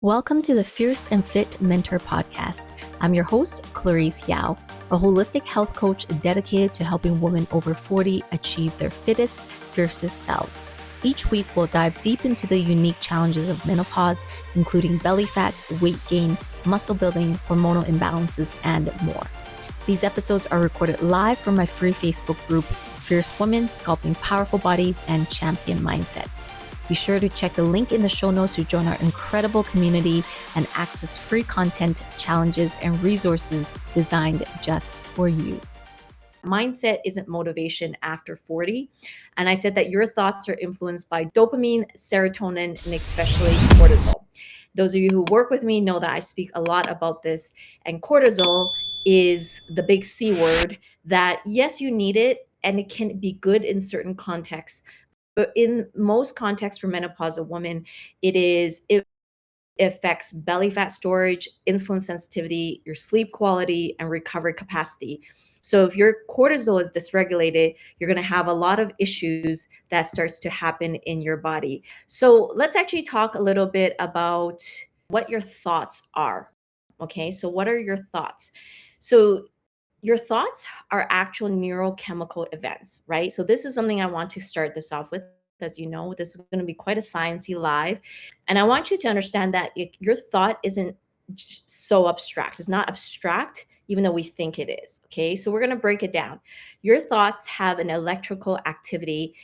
Welcome to the Fierce and Fit Mentor Podcast. I'm your host, 𝗔𝗲𝗃𝗃𝗃, a holistic health coach dedicated to helping women over 40 achieve their fittest, fiercest selves. Each week, we'll dive deep into the unique challenges of menopause, including belly fat, weight gain, muscle building, hormonal imbalances, and more. These episodes are recorded live from my free Facebook group, Fierce Women Sculpting Powerful Bodies and Champion Mindsets. Be sure to check the link in the show notes to join our incredible community and access free content, challenges, and resources designed just for you. Mindset isn't motivation after 40. And I said that your thoughts are influenced by dopamine, serotonin, and especially cortisol. Those of you who work with me know that I speak a lot about this. And cortisol is the big C word that, yes, you need it, and it can be good in certain contexts. But in most contexts for menopausal women, it affects belly fat storage, insulin sensitivity, your sleep quality, and recovery capacity. So if your cortisol is dysregulated, you're going to have a lot of issues that starts to happen in your body. So let's actually talk a little bit about what your thoughts are. Okay, so what are your thoughts? So your thoughts are actual neurochemical events, right? So this is something I want to start this off with. As you know, this is going to be quite a sciencey live. And I want you to understand that your thought isn't so abstract. It's not abstract, even though we think it is. Okay, so we're going to break it down. Your thoughts have an electrical activity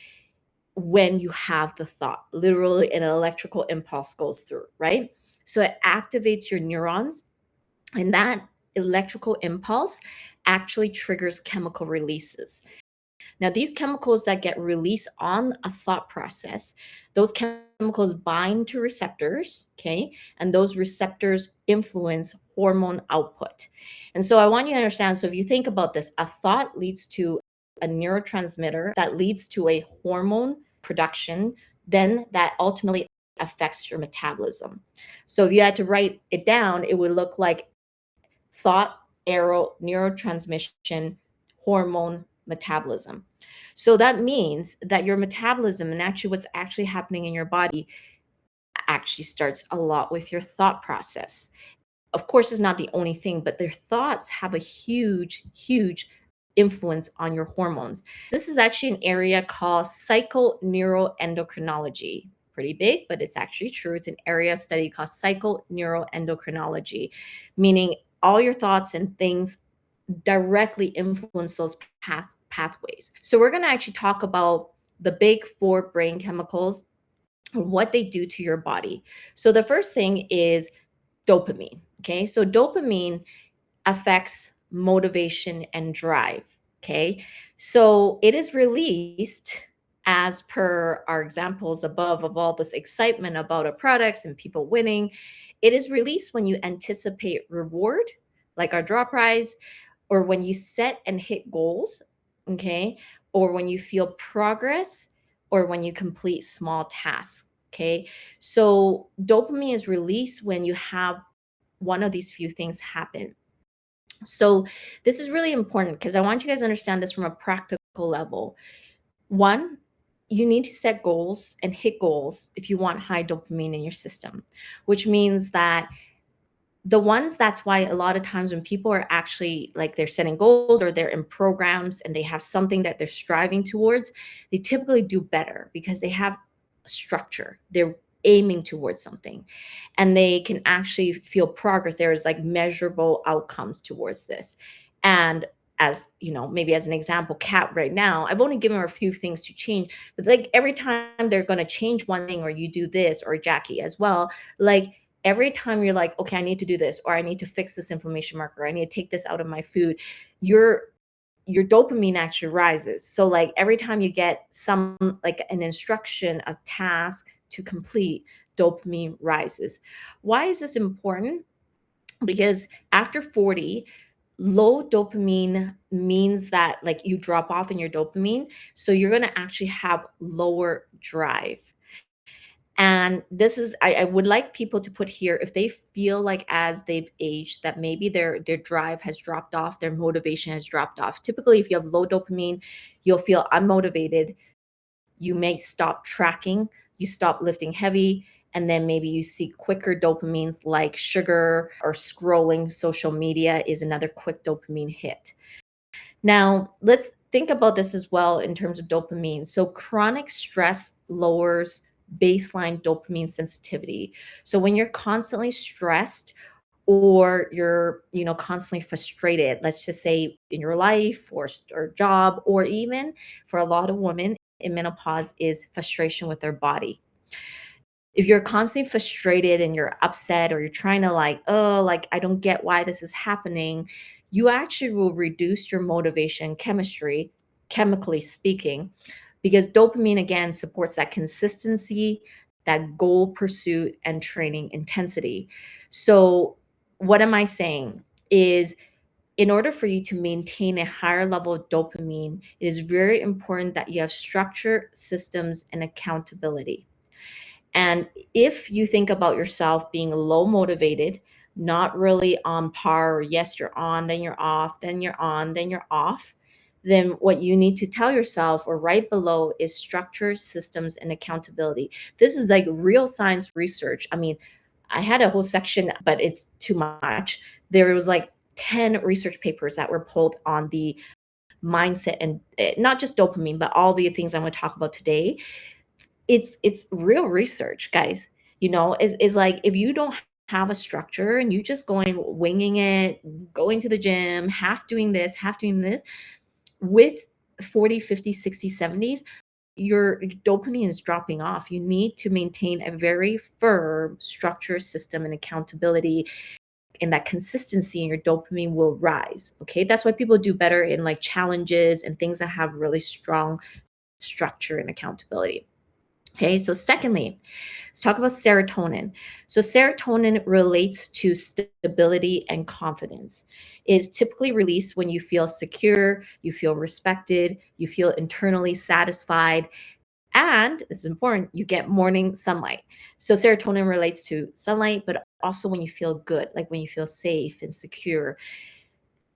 when you have the thought. Literally, an electrical impulse goes through, right? So it activates your neurons, and that electrical impulse actually triggers chemical releases. Now, these chemicals that get released on a thought process, those chemicals bind to receptors, okay? And those receptors influence hormone output. And so I want you to understand, so if you think about this, a thought leads to a neurotransmitter that leads to a hormone production, then that ultimately affects your metabolism. So if you had to write it down, it would look like thought, arrow, neurotransmission, hormone, metabolism. So that means that your metabolism and actually what's actually happening in your body actually starts a lot with your thought process. Of course, it's not the only thing, but their thoughts have a huge, huge influence on your hormones. This is actually an area called psychoneuroendocrinology. Pretty big, but it's actually true. It's an area of study called psychoneuroendocrinology, meaning all your thoughts and things directly influence those pathways. So we're going to actually talk about the big four brain chemicals, what they do to your body. So the first thing is dopamine. Okay, so dopamine affects motivation and drive. Okay, so it is released as per our examples above of all this excitement about our products and people winning. It is released when you anticipate reward, like our draw prize, or when you set and hit goals, okay, or when you feel progress, or when you complete small tasks, okay? So dopamine is released when you have one of these few things happen. So this is really important because I want you guys to understand this from a practical level. One, you need to set goals and hit goals if you want high dopamine in your system, which means that that's why a lot of times when people are actually like they're setting goals or they're in programs and they have something that they're striving towards, they typically do better because they have structure. They're aiming towards something and they can actually feel progress. There's like measurable outcomes towards this. And as you know, maybe as an example, Kat right now, I've only given her a few things to change, but like every time they're going to change one thing or you do this, or Jackie as well, like every time you're like, okay, I need to do this, or I need to fix this inflammation marker, I need to take this out of my food, your dopamine actually rises. So like every time you get some like an instruction, a task to complete, dopamine rises. Why is this important? Because after 40, low dopamine means that like you drop off in your dopamine. So you're going to actually have lower drive. And this is, I would like people to put here if they feel like as they've aged that maybe their drive has dropped off, their motivation has dropped off. Typically, if you have low dopamine, you'll feel unmotivated. You may stop tracking, you stop lifting heavy, And then maybe you see quicker dopamines like sugar or scrolling social media is another quick dopamine hit. Now, let's think about this as well in terms of dopamine. So, chronic stress lowers baseline dopamine sensitivity. So, when you're constantly stressed or you're, constantly frustrated, let's just say in your life or job, or even for a lot of women in menopause is frustration with their body. If you're constantly frustrated and you're upset or you're trying to like, oh, like I don't get why this is happening, you actually will reduce your motivation chemistry, chemically speaking, because dopamine again supports that consistency, that goal pursuit and training intensity. So what am I saying is in order for you to maintain a higher level of dopamine, it is very important that you have structure, systems, and accountability. And if you think about yourself being low motivated, not really on par, or yes, you're on, then you're off, then you're on, then you're off, then what you need to tell yourself or right below is structure, systems, and accountability. This is like real science research. I mean, I had a whole section, but it's too much. There was like 10 research papers that were pulled on the mindset and not just dopamine, but all the things I'm going to talk about today. It's real research, guys. Is like if you don't have a structure and you just going winging it, going to the gym, half doing this, half doing this, with 40, 50, 60, 70s, your dopamine is dropping off. You need to maintain a very firm structure, system, and accountability, and that consistency in your dopamine will rise. Okay. That's why people do better in like challenges and things that have really strong structure and accountability. Okay, so secondly, let's talk about serotonin. So serotonin relates to stability and confidence. It is typically released when you feel secure, you feel respected, you feel internally satisfied, and this is important, you get morning sunlight. So serotonin relates to sunlight, but also when you feel good, like when you feel safe and secure.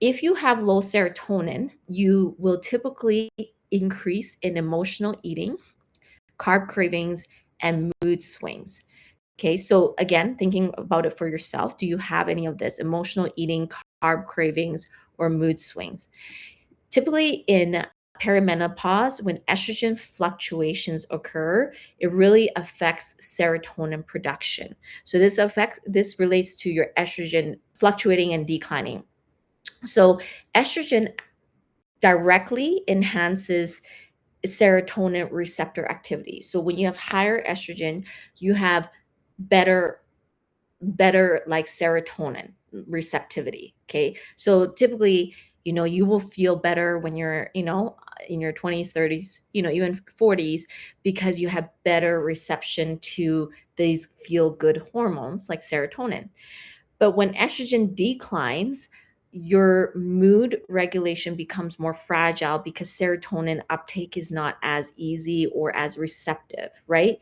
If you have low serotonin, you will typically increase in emotional eating, carb cravings, and mood swings. Okay, so again, thinking about it for yourself, do you have any of this emotional eating, carb cravings, or mood swings? Typically in perimenopause, when estrogen fluctuations occur, it really affects serotonin production. So this relates to your estrogen fluctuating and declining. So estrogen directly enhances serotonin receptor activity. So when you have higher estrogen, you have better like serotonin receptivity. Okay. So typically, you will feel better when you're, in your 20s, 30s, even 40s, because you have better reception to these feel good hormones like serotonin. But when estrogen declines, your mood regulation becomes more fragile because serotonin uptake is not as easy or as receptive, right?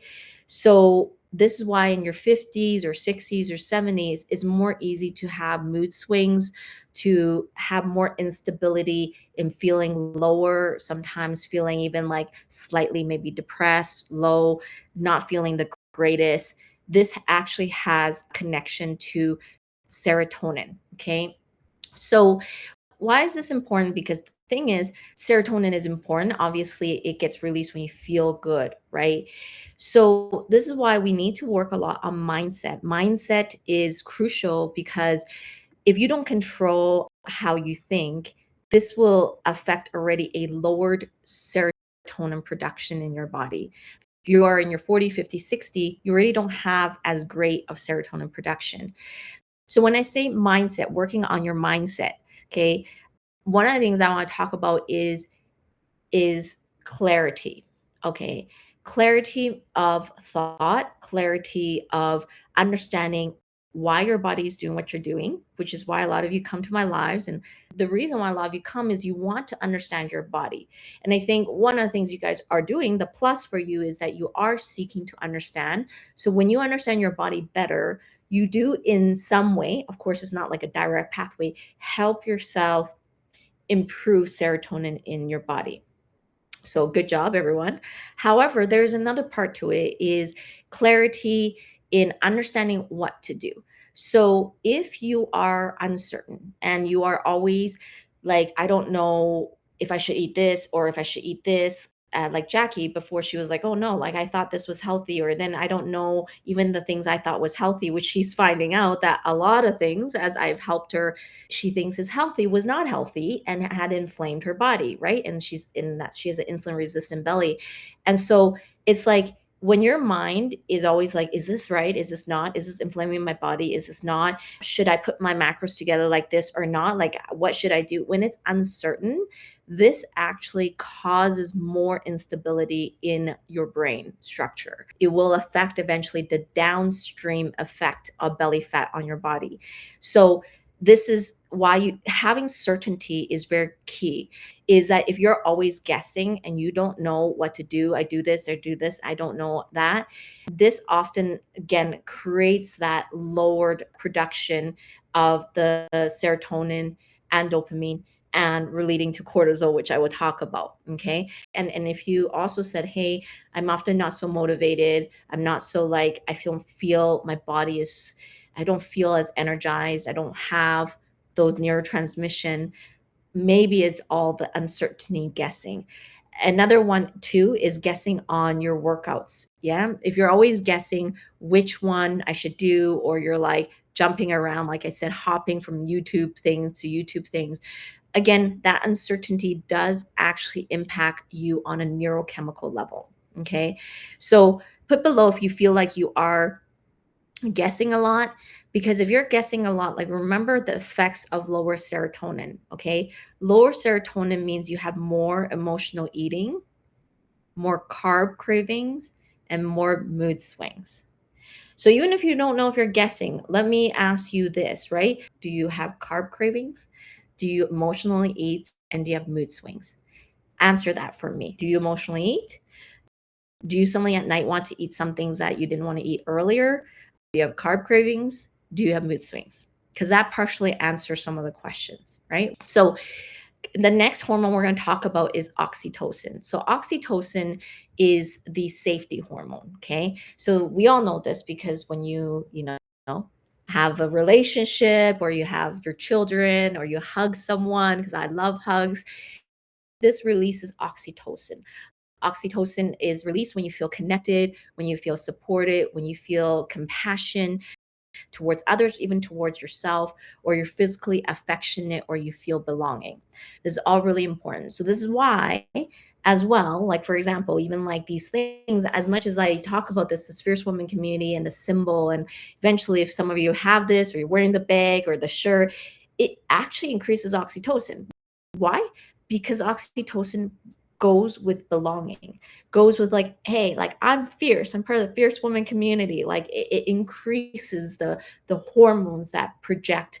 So this is why in your 50s or 60s or 70s, it's more easy to have mood swings, to have more instability in feeling lower, sometimes feeling even like slightly maybe depressed, low, not feeling the greatest. This actually has connection to serotonin. Okay. So, why is this important? Because the thing is, serotonin is important. Obviously, it gets released when you feel good, right? So, this is why we need to work a lot on mindset. Mindset is crucial because if you don't control how you think, this will affect already a lowered serotonin production in your body. If you are in your 40, 50, 60, you already don't have as great of serotonin production. So when I say mindset, working on your mindset, okay, one of the things I want to talk about is clarity. Okay. Clarity of thought, clarity of understanding why your body is doing what you're doing, which is why a lot of you come to my lives. And the reason why a lot of you come is you want to understand your body. And I think one of the things you guys are doing, the plus for you is that you are seeking to understand. So when you understand your body better, you do in some way, of course, it's not like a direct pathway, help yourself improve serotonin in your body. So good job, everyone. However, there's another part to it is clarity in understanding what to do. So if you are uncertain and you are always like, I don't know if I should eat this or if I should eat this, like Jackie before, she was like, oh no, like I thought this was healthy, or then I don't know even the things I thought was healthy, which she's finding out that a lot of things, as I've helped her, she thinks is healthy was not healthy and had inflamed her body, right? And she's in that she has an insulin resistant belly. And so it's like, when your mind is always like, is this right? Is this not? Is this inflaming my body? Is this not? Should I put my macros together like this or not? Like, what should I do? When it's uncertain, this actually causes more instability in your brain structure. It will affect eventually the downstream effect of belly fat on your body. So, this is why having certainty is very key, is that if you're always guessing and you don't know what to do, I do this or do this, I don't know that, this often again creates that lowered production of the serotonin and dopamine, and relating to cortisol, which I will talk about. Okay. And if you also said, hey, I'm often not so motivated, I'm not so like, I feel my body is, I don't feel as energized, I don't have those neurotransmission, maybe it's all the uncertainty guessing. Another one too is guessing on your workouts. Yeah. If you're always guessing which one I should do, or you're like jumping around, like I said, hopping from YouTube things to YouTube things, again, that uncertainty does actually impact you on a neurochemical level. Okay. So put below if you feel like you are guessing a lot, because if you're guessing a lot, like remember the effects of lower serotonin. Okay. Lower serotonin means you have more emotional eating, more carb cravings, and more mood swings. So even if you don't know if you're guessing, let me ask you this, right? Do you have carb cravings? Do you emotionally eat? And do you have mood swings? Answer that for me. Do you emotionally eat? Do you suddenly at night want to eat some things that you didn't want to eat earlier? Do you have carb cravings? Do you have mood swings? Because that partially answers some of the questions, right? So the next hormone we're going to talk about is oxytocin. So oxytocin is the safety hormone. Okay. So we all know this because when you have a relationship, or you have your children, or you hug someone, because I love hugs, this releases oxytocin. Oxytocin is released when you feel connected, when you feel supported, when you feel compassion towards others, even towards yourself, or you're physically affectionate, or you feel belonging. This is all really important. So this is why, as well, like for example, even like these things, as much as I talk about this fierce woman community and the symbol, and eventually if some of you have this, or you're wearing the bag or the shirt, it actually increases oxytocin. Why? Because oxytocin goes with belonging, goes with like, hey, like I'm fierce, I'm part of the fierce woman community. Like it increases the hormones that project,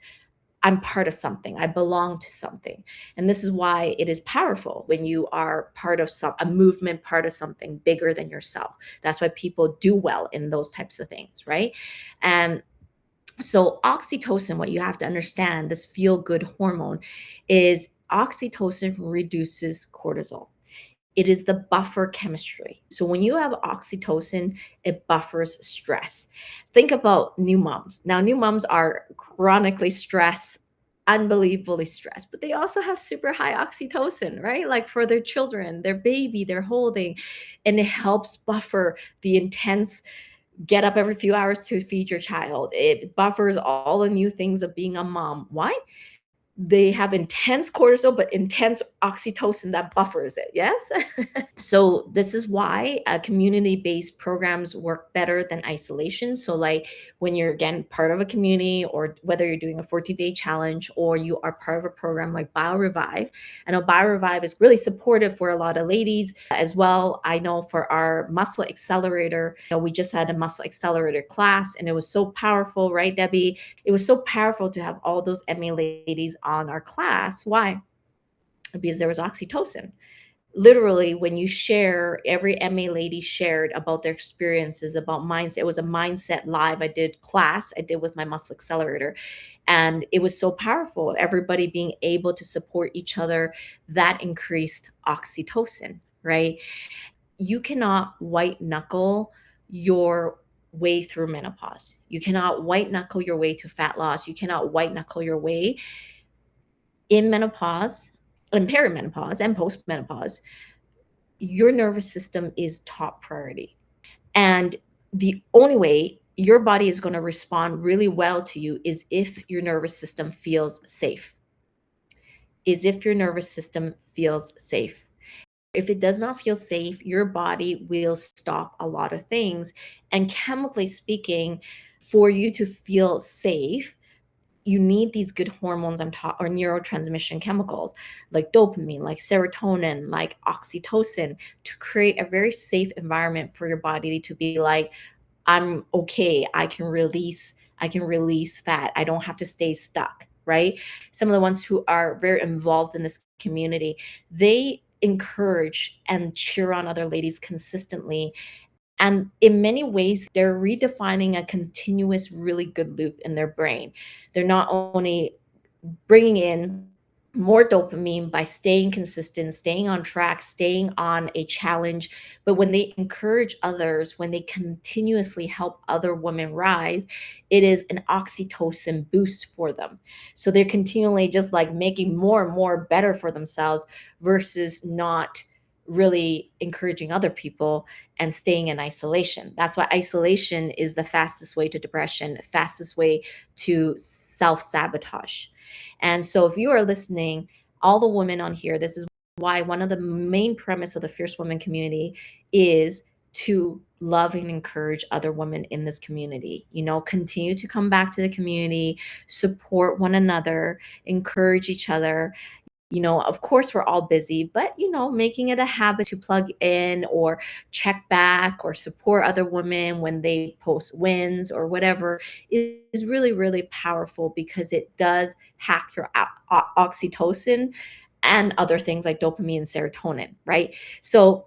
I'm part of something, I belong to something. And this is why it is powerful when you are part of a movement, part of something bigger than yourself. That's why people do well in those types of things, right? And so oxytocin, what you have to understand, this feel good hormone, is oxytocin reduces cortisol. It is the buffer chemistry. So when you have oxytocin, it buffers stress. Think about new moms. Now, new moms are chronically stressed, unbelievably stressed, but they also have super high oxytocin, right? Like for their children, their baby, they're holding, and it helps buffer the intense get up every few hours to feed your child. It buffers all the new things of being a mom. Why? They have intense cortisol, but intense oxytocin that buffers it. Yes. So this is why community-based programs work better than isolation. So like when you're again part of a community, or whether you're doing a 14-day challenge, or you are part of a program like BioRevive. I know BioRevive is really supportive for a lot of ladies as well. I know for our muscle accelerator, we just had a muscle accelerator class, and it was so powerful, right, Debbie? It was so powerful to have all those MA ladies on our class. Why? Because there was oxytocin. Literally, when you share, every MA lady shared about their experiences, about mindset. It was a mindset live I did with my muscle accelerator, and it was so powerful, everybody being able to support each other. That increased oxytocin, right? You cannot white knuckle your way through menopause. You cannot white knuckle your way to fat loss. You cannot white knuckle your way in menopause and perimenopause and postmenopause. Your nervous system is top priority. And the only way your body is going to respond really well to you is if your nervous system feels safe. Is if your nervous system feels safe. If it does not feel safe, your body will stop a lot of things. And chemically speaking, for you to feel safe, you need these good hormones or neurotransmission chemicals like dopamine, like serotonin, like oxytocin to create a very safe environment for your body to be like, I'm okay. I can release fat. I don't have to stay stuck, right? Some of the ones who are very involved in this community, they encourage and cheer on other ladies consistently. And in many ways, they're redefining a continuous, really good loop in their brain. They're not only bringing in more dopamine by staying consistent, staying on track, staying on a challenge. But when they encourage others, when they continuously help other women rise, it is an oxytocin boost for them. So they're continually just like making more and more better for themselves versus not really encouraging other people and staying in isolation. That's why isolation is the fastest way to depression, fastest way to self sabotage. And so, if you are listening, all the women on here, this is why one of the main premise of the Fierce Women community is to love and encourage other women in this community. Continue to come back to the community, support one another, encourage each other. Of course, we're all busy, but, making it a habit to plug in or check back or support other women when they post wins or whatever is really, really powerful because it does hack your oxytocin and other things like dopamine and serotonin, right? So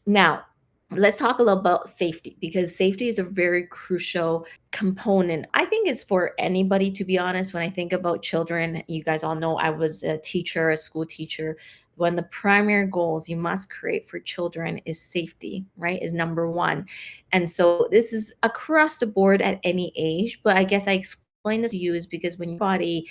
now, let's talk a little about safety because safety is a very crucial component. I think it's for anybody, to be honest. When I think about children, you guys all know I was a teacher, a school teacher. One of the primary goals you must create for children is safety, right? Is number one. And so this is across the board at any age. But I guess I explain this to you is because when your body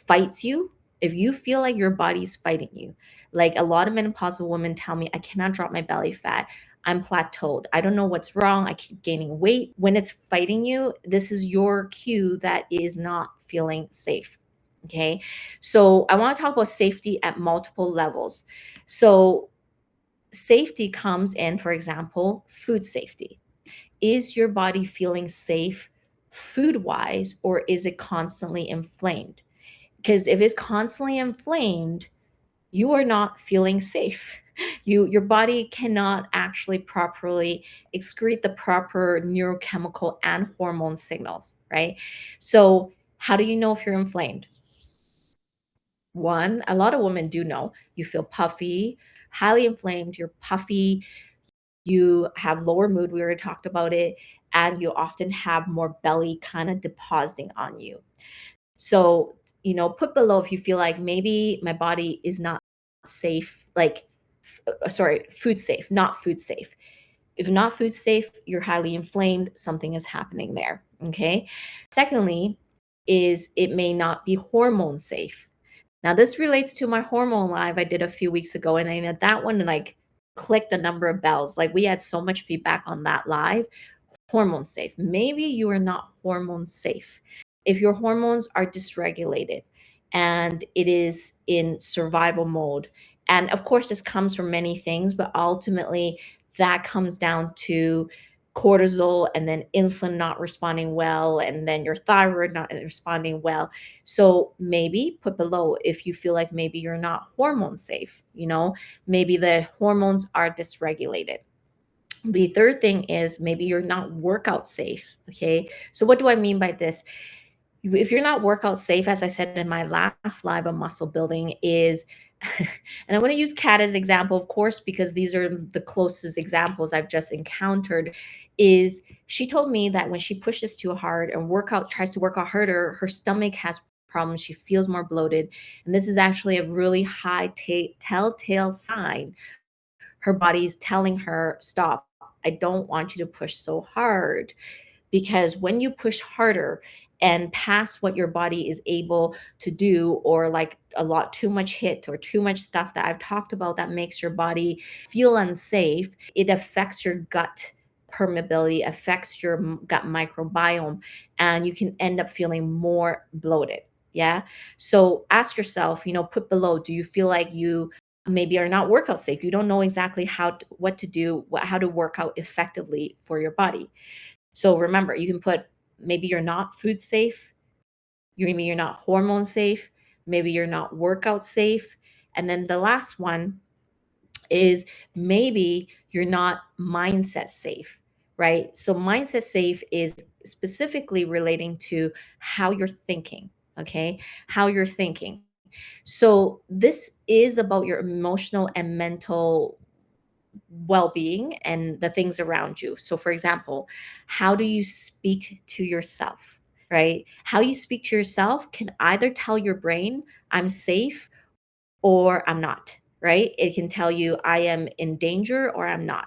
fights you, if you feel like your body's fighting you, like a lot of menopausal women tell me, I cannot drop my belly fat. I'm plateaued. I don't know what's wrong. I keep gaining weight. When it's fighting you, this is your cue that is not feeling safe. Okay. So I want to talk about safety at multiple levels. So safety comes in, for example, food safety. Is your body feeling safe food wise, or is it constantly inflamed? Because if it's constantly inflamed, you are not feeling safe. Your body cannot actually properly excrete the proper neurochemical and hormone signals, right? So how do you know if you're inflamed? One, a lot of women do know. You feel puffy, highly inflamed, you're puffy, you have lower mood, we already talked about it, and you often have more belly kind of depositing on you. So, put below if you feel like maybe my body is not safe, like, sorry, food safe, not food safe. If not food safe, you're highly inflamed, something is happening there. Okay. Secondly, is it may not be hormone safe. Now, this relates to my hormone live I did a few weeks ago, and I know that one like clicked a number of bells. Like, we had so much feedback on that live. Hormone safe. Maybe you are not hormone safe. If your hormones are dysregulated and it is in survival mode, and of course, this comes from many things, but ultimately, that comes down to cortisol and then insulin not responding well, and then your thyroid not responding well. So maybe put below if you feel like maybe you're not hormone safe, maybe the hormones are dysregulated. The third thing is maybe you're not workout safe. Okay. So, what do I mean by this? If you're not workout safe, as I said in my last live on muscle building, is, and I'm going to use Kat as example, of course, because these are the closest examples I've just encountered. Is she told me that when she pushes too hard and tries to work out harder, her stomach has problems. She feels more bloated. And this is actually a really high telltale sign. Her body's telling her, stop. I don't want you to push so hard, because when you push harder and past what your body is able to do, or like a lot too much hit or too much stuff that I've talked about that makes your body feel unsafe, it affects your gut permeability, affects your gut microbiome, and you can end up feeling more bloated. Yeah. So ask yourself, put below, do you feel like you maybe are not workout safe? You don't know exactly what to do, how to work out effectively for your body. So remember, you can put, maybe you're not food safe, maybe you're not hormone safe, maybe you're not workout safe. And then the last one is, maybe you're not mindset safe, right? So mindset safe is specifically relating to how you're thinking, okay? How you're thinking. So this is about your emotional and mental well-being and the things around you. So for example, how do you speak to yourself, right? How you speak to yourself can either tell your brain, I'm safe or I'm not, right? It can tell you I am in danger or I'm not.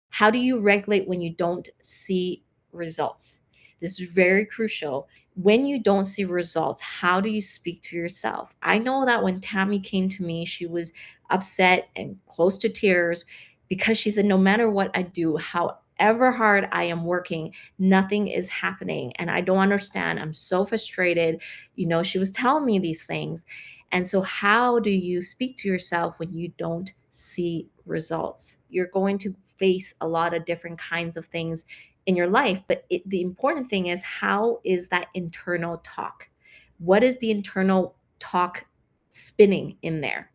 How do you regulate when you don't see results? This is very crucial. When you don't see results, how do you speak to yourself? I know that when Tammy came to me, she was upset and close to tears, because she said, no matter what I do, however hard I am working, nothing is happening. And I don't understand. I'm so frustrated. She was telling me these things. And so, how do you speak to yourself when you don't see results? You're going to face a lot of different kinds of things in your life, but the important thing is, how is that internal talk? What is the internal talk spinning in there?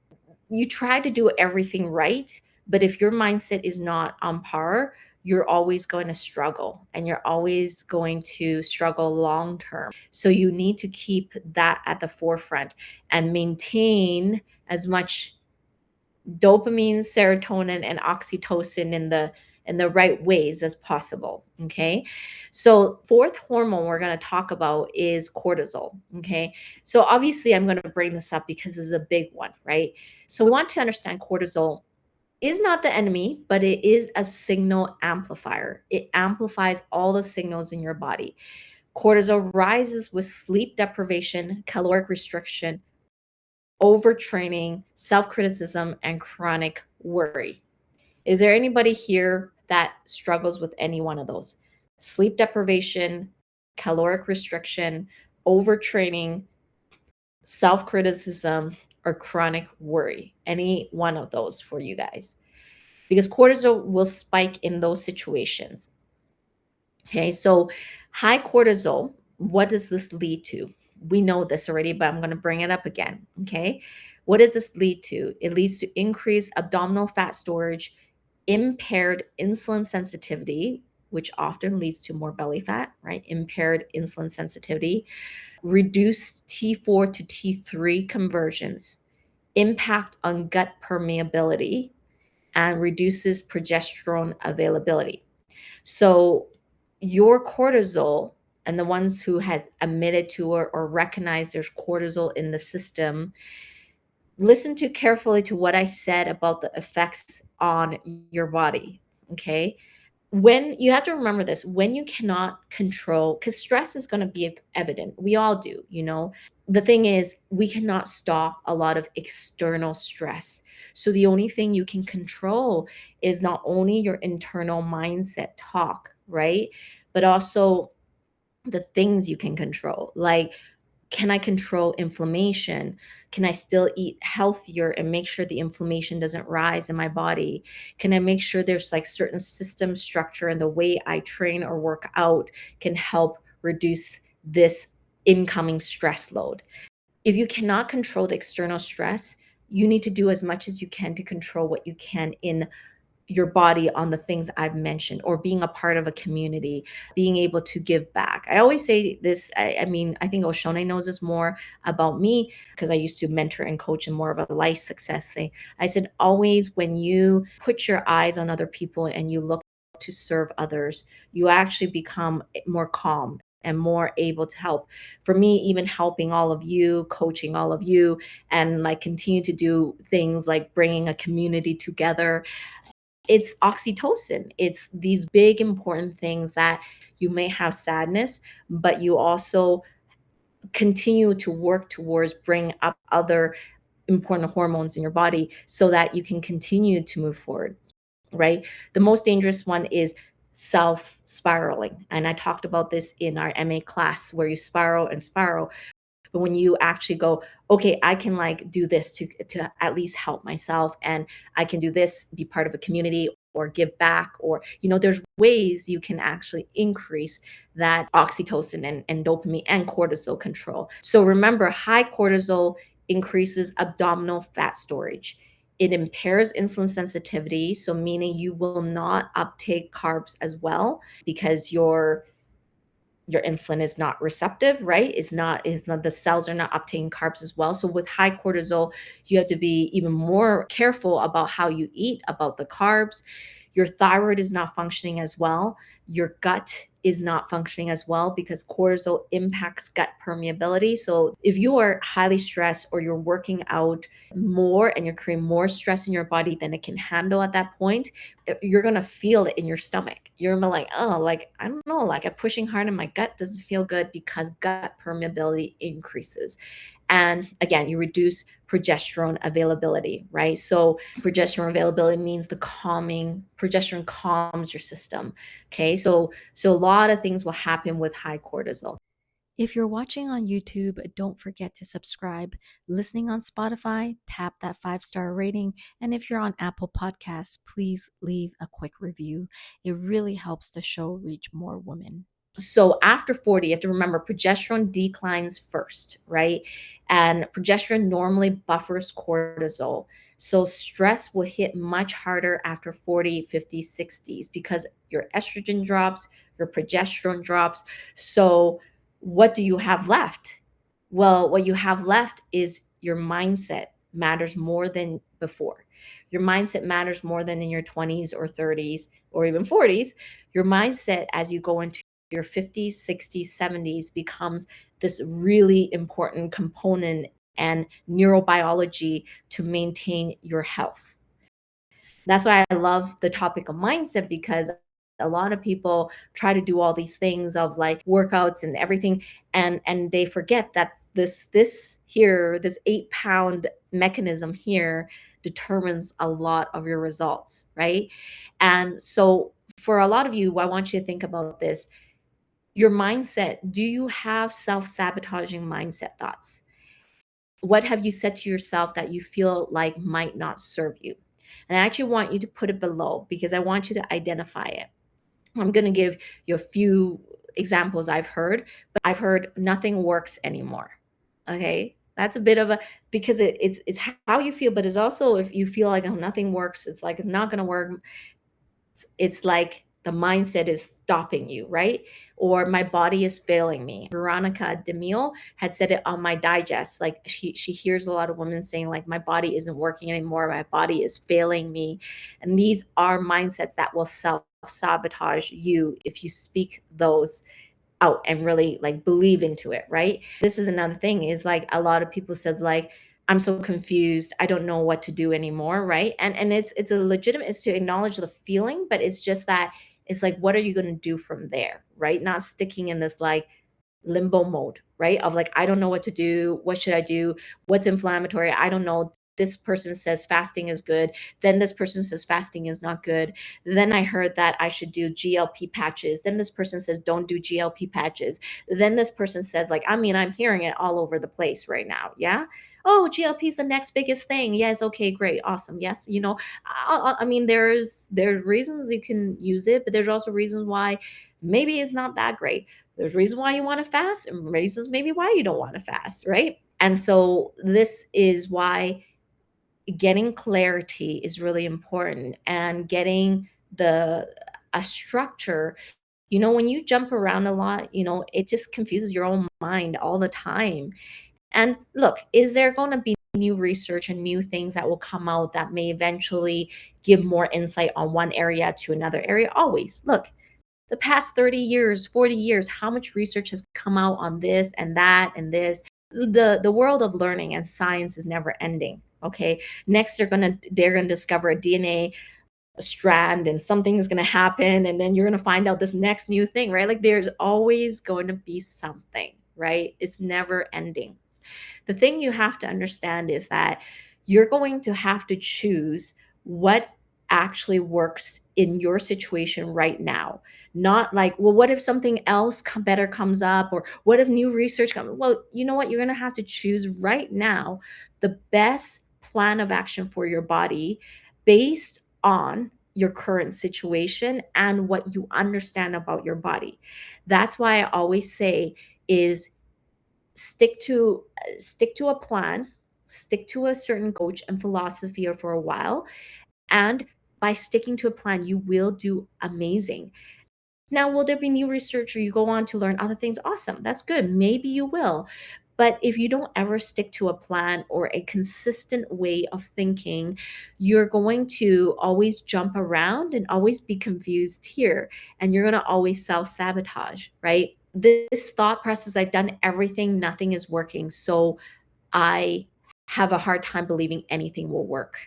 You try to do everything right, but if your mindset is not on par, you're always going to struggle, and you're always going to struggle long term. So you need to keep that at the forefront and maintain as much dopamine, serotonin, and oxytocin in the right ways as possible. Okay. So fourth hormone we're going to talk about is cortisol. Okay. So obviously I'm going to bring this up because this is a big one, right? So we want to understand cortisol is not the enemy, but it is a signal amplifier. It amplifies all the signals in your body. Cortisol rises with sleep deprivation, caloric restriction, overtraining, self-criticism, and chronic worry. Is there anybody here that struggles with any one of those? Sleep deprivation, caloric restriction, overtraining, self-criticism, or chronic worry? Any one of those for you guys? Because cortisol will spike in those situations. Okay, so high cortisol, what does this lead to? We know this already, but I'm going to bring it up again. Okay, what does this lead to? It leads to increased abdominal fat storage, impaired insulin sensitivity, which often leads to more belly fat, right? Impaired insulin sensitivity, reduced T4 to T3 conversions, impact on gut permeability, and reduces progesterone availability. So your cortisol, and the ones who had admitted to or recognized there's cortisol in the system, listen to carefully to what I said about the effects on your body. Okay. When you have to remember this, when you cannot control, because stress is going to be evident. We all do. The thing is, we cannot stop a lot of external stress. So the only thing you can control is not only your internal mindset talk, right? But also the things you can control. Like, can I control inflammation? Can I still eat healthier and make sure the inflammation doesn't rise in my body? Can I make sure there's like certain system structure and the way I train or work out can help reduce this incoming stress load? If you cannot control the external stress, you need to do as much as you can to control what you can in your body on the things I've mentioned, or being a part of a community, being able to give back. I always say this, I mean, I think Oshone knows this more about me because I used to mentor and coach in more of a life success thing. I said, always when you put your eyes on other people and you look to serve others, you actually become more calm and more able to help. For me, even helping all of you, coaching all of you, and like continue to do things like bringing a community together, It's oxytocin. It's these big important things that you may have sadness, but you also continue to work towards bring up other important hormones in your body so that you can continue to move forward, right? The most dangerous one is self spiraling. And I talked about this in our MA class where you spiral and spiral. But when you actually go, okay, I can like do this to at least help myself, and I can do this, be part of a community or give back, or there's ways you can actually increase that oxytocin and dopamine and cortisol control. So remember, high cortisol increases abdominal fat storage. It impairs insulin sensitivity, so meaning you will not uptake carbs as well because your insulin is not receptive, right? It's not the cells are not uptaking carbs as well. So with high cortisol, you have to be even more careful about how you eat, about the carbs. Your thyroid is not functioning as well. Your gut is not functioning as well because cortisol impacts gut permeability. So if you are highly stressed or you're working out more and you're creating more stress in your body than it can handle at that point, you're gonna feel it in your stomach. You're gonna be like, oh, like I don't know, like I'm pushing hard and my gut doesn't feel good because gut permeability increases. And again, you reduce progesterone availability, right? So progesterone availability means progesterone calms your system. Okay. So a lot of things will happen with high cortisol. If you're watching on YouTube, don't forget to subscribe. Listening on Spotify, tap that 5-star rating. And if you're on Apple Podcasts, please leave a quick review. It really helps the show reach more women. So after 40, you have to remember progesterone declines first, right? And progesterone normally buffers cortisol. So stress will hit much harder after 40, 50, 60s because your estrogen drops, your progesterone drops. So what do you have left? Well, what you have left is your mindset matters more than before. Your mindset matters more than in your 20s or 30s or even 40s. Your mindset as you go into your 50s, 60s, 70s becomes this really important component and neurobiology to maintain your health. That's why I love the topic of mindset, because a lot of people try to do all these things of like workouts and everything, and they forget that this here, this 8-pound mechanism here determines a lot of your results, right? And so for a lot of you, I want you to think about this. Your mindset, do you have self-sabotaging mindset thoughts? What have you said to yourself that you feel like might not serve you? And I actually want you to put it below because I want you to identify it. I'm going to give you a few examples I've heard, but I've heard nothing works anymore. Okay. That's a bit of a, because it's how you feel, but it's also if you feel like, oh, nothing works, it's like it's not going to work. It's like the mindset is stopping you, right? Or my body is failing me. Veronica DeMille had said it on my digest. Like she hears a lot of women saying like, my body isn't working anymore. My body is failing me. And these are mindsets that will self-sabotage you if you speak those out and really like believe into it, right? This is another thing is like a lot of people says like, I'm so confused. I don't know what to do anymore, right? And it's a legitimate, it's to acknowledge the feeling, but it's just that it's like, what are you going to do from there, right? Not sticking in this like limbo mode, right? Of like, I don't know what to do. What should I do? What's inflammatory? I don't know. This person says fasting is good. Then this person says fasting is not good. Then I heard that I should do GLP patches. Then this person says don't do GLP patches. Then this person says like, I mean, I'm hearing it all over the place right now. Yeah. Oh, GLP is the next biggest thing. Yes. Okay, great. Awesome. Yes. I mean, there's reasons you can use it, but there's also reasons why maybe it's not that great. There's reasons why you want to fast and reasons maybe why you don't want to fast, right? And so this is why getting clarity is really important, and getting a structure. When you jump around a lot, it just confuses your own mind all the time. And look, is there going to be new research and new things that will come out that may eventually give more insight on one area to another area? Always. Look, the past 30 years, 40 years, how much research has come out on this and that and this? The world of learning and science is never ending. Okay. Next they're gonna discover a DNA strand and something is going to happen and then you're going to find out this next new thing, right? Like there's always going to be something, right? It's never ending. The thing you have to understand is that you're going to have to choose what actually works in your situation right now. Not like, well, what if something else better comes up? Or what if new research comes? Well, you know what? You're going to have to choose right now the best plan of action for your body based on your current situation and what you understand about your body. That's why I always say is stick to a plan, stick to a certain coach and philosophy for a while, and by sticking to a plan, you will do amazing. Now, will there be new research or you go on to learn other things? Awesome. That's good. Maybe you will. But if you don't ever stick to a plan or a consistent way of thinking, you're going to always jump around and always be confused here. And you're going to always self sabotage, right? This thought process, I've done everything, nothing is working. So I have a hard time believing anything will work,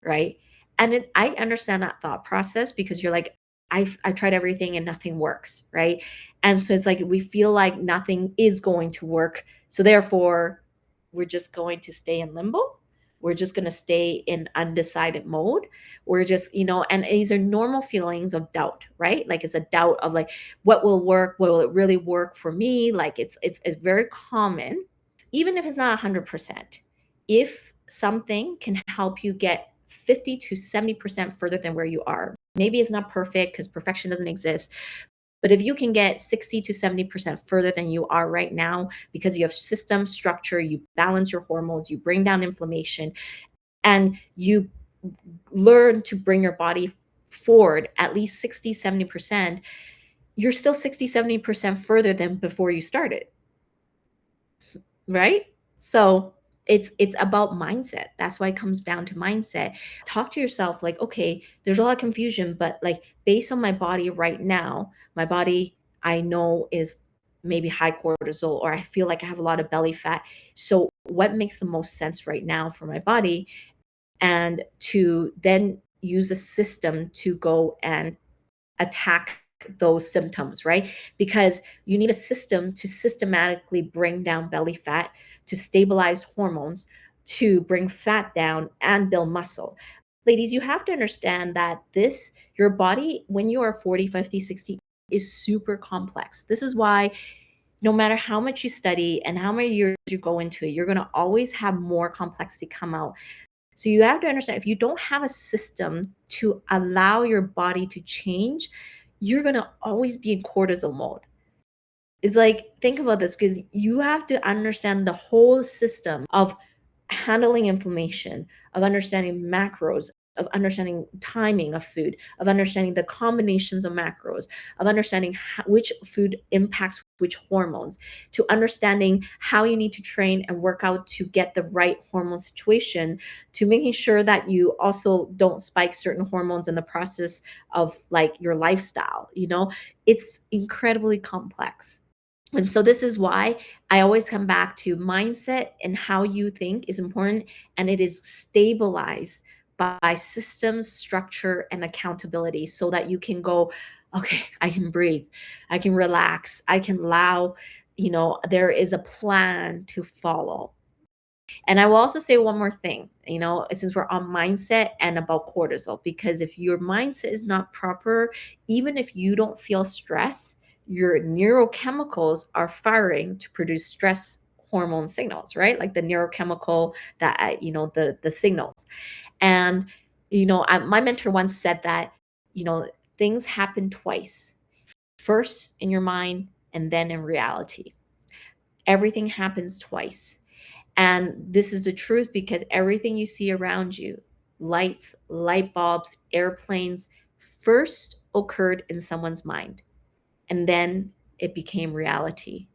right? And I understand that thought process because you're like, I've tried everything and nothing works, right? And so it's like we feel like nothing is going to work. So therefore, we're just going to stay in limbo. We're just going to stay in undecided mode. We're just, and these are normal feelings of doubt, right? Like it's a doubt of like, what will work? Will it really work for me? Like it's very common, even if it's not 100%. If something can help you get 50 to 70% further than where you are. Maybe it's not perfect because perfection doesn't exist. But if you can get 60 to 70% further than you are right now because you have system structure, you balance your hormones, you bring down inflammation, and you learn to bring your body forward at least 60, 70%, you're still 60, 70% further than before you started, right? So it's about mindset. That's why it comes down to mindset. Talk to yourself like, okay, there's a lot of confusion, but like based on my body right now, my body I know is maybe high cortisol, or I feel like I have a lot of belly fat. So what makes the most sense right now for my body? And to then use a system to go and attack those symptoms, right? Because you need a system to systematically bring down belly fat, to stabilize hormones, to bring fat down and build muscle. Ladies, you have to understand that your body, when you are 40, 50, 60, is super complex. This is why no matter how much you study and how many years you go into it, you're going to always have more complexity come out. So you have to understand if you don't have a system to allow your body to change, you're going to always be in cortisol mode. It's like, think about this because you have to understand the whole system of handling inflammation, of understanding macros, of understanding timing of food, of understanding the combinations of macros, of understanding which food impacts which hormones, to understanding how you need to train and work out to get the right hormone situation, to making sure that you also don't spike certain hormones in the process of like your lifestyle. It's incredibly complex. And so this is why I always come back to mindset, and how you think is important. And it is stabilized by systems, structure, and accountability so that you can go, okay, I can breathe, I can relax, I can allow, there is a plan to follow. And I will also say one more thing, since we're on mindset and about cortisol, because if your mindset is not proper, even if you don't feel stress, your neurochemicals are firing to produce stress hormone signals, right? Like the neurochemical that, the signals. And, my mentor once said that, things happen twice, first in your mind and then in reality. Everything happens twice. And this is the truth because everything you see around you, lights, light bulbs, airplanes, first occurred in someone's mind and then it became reality.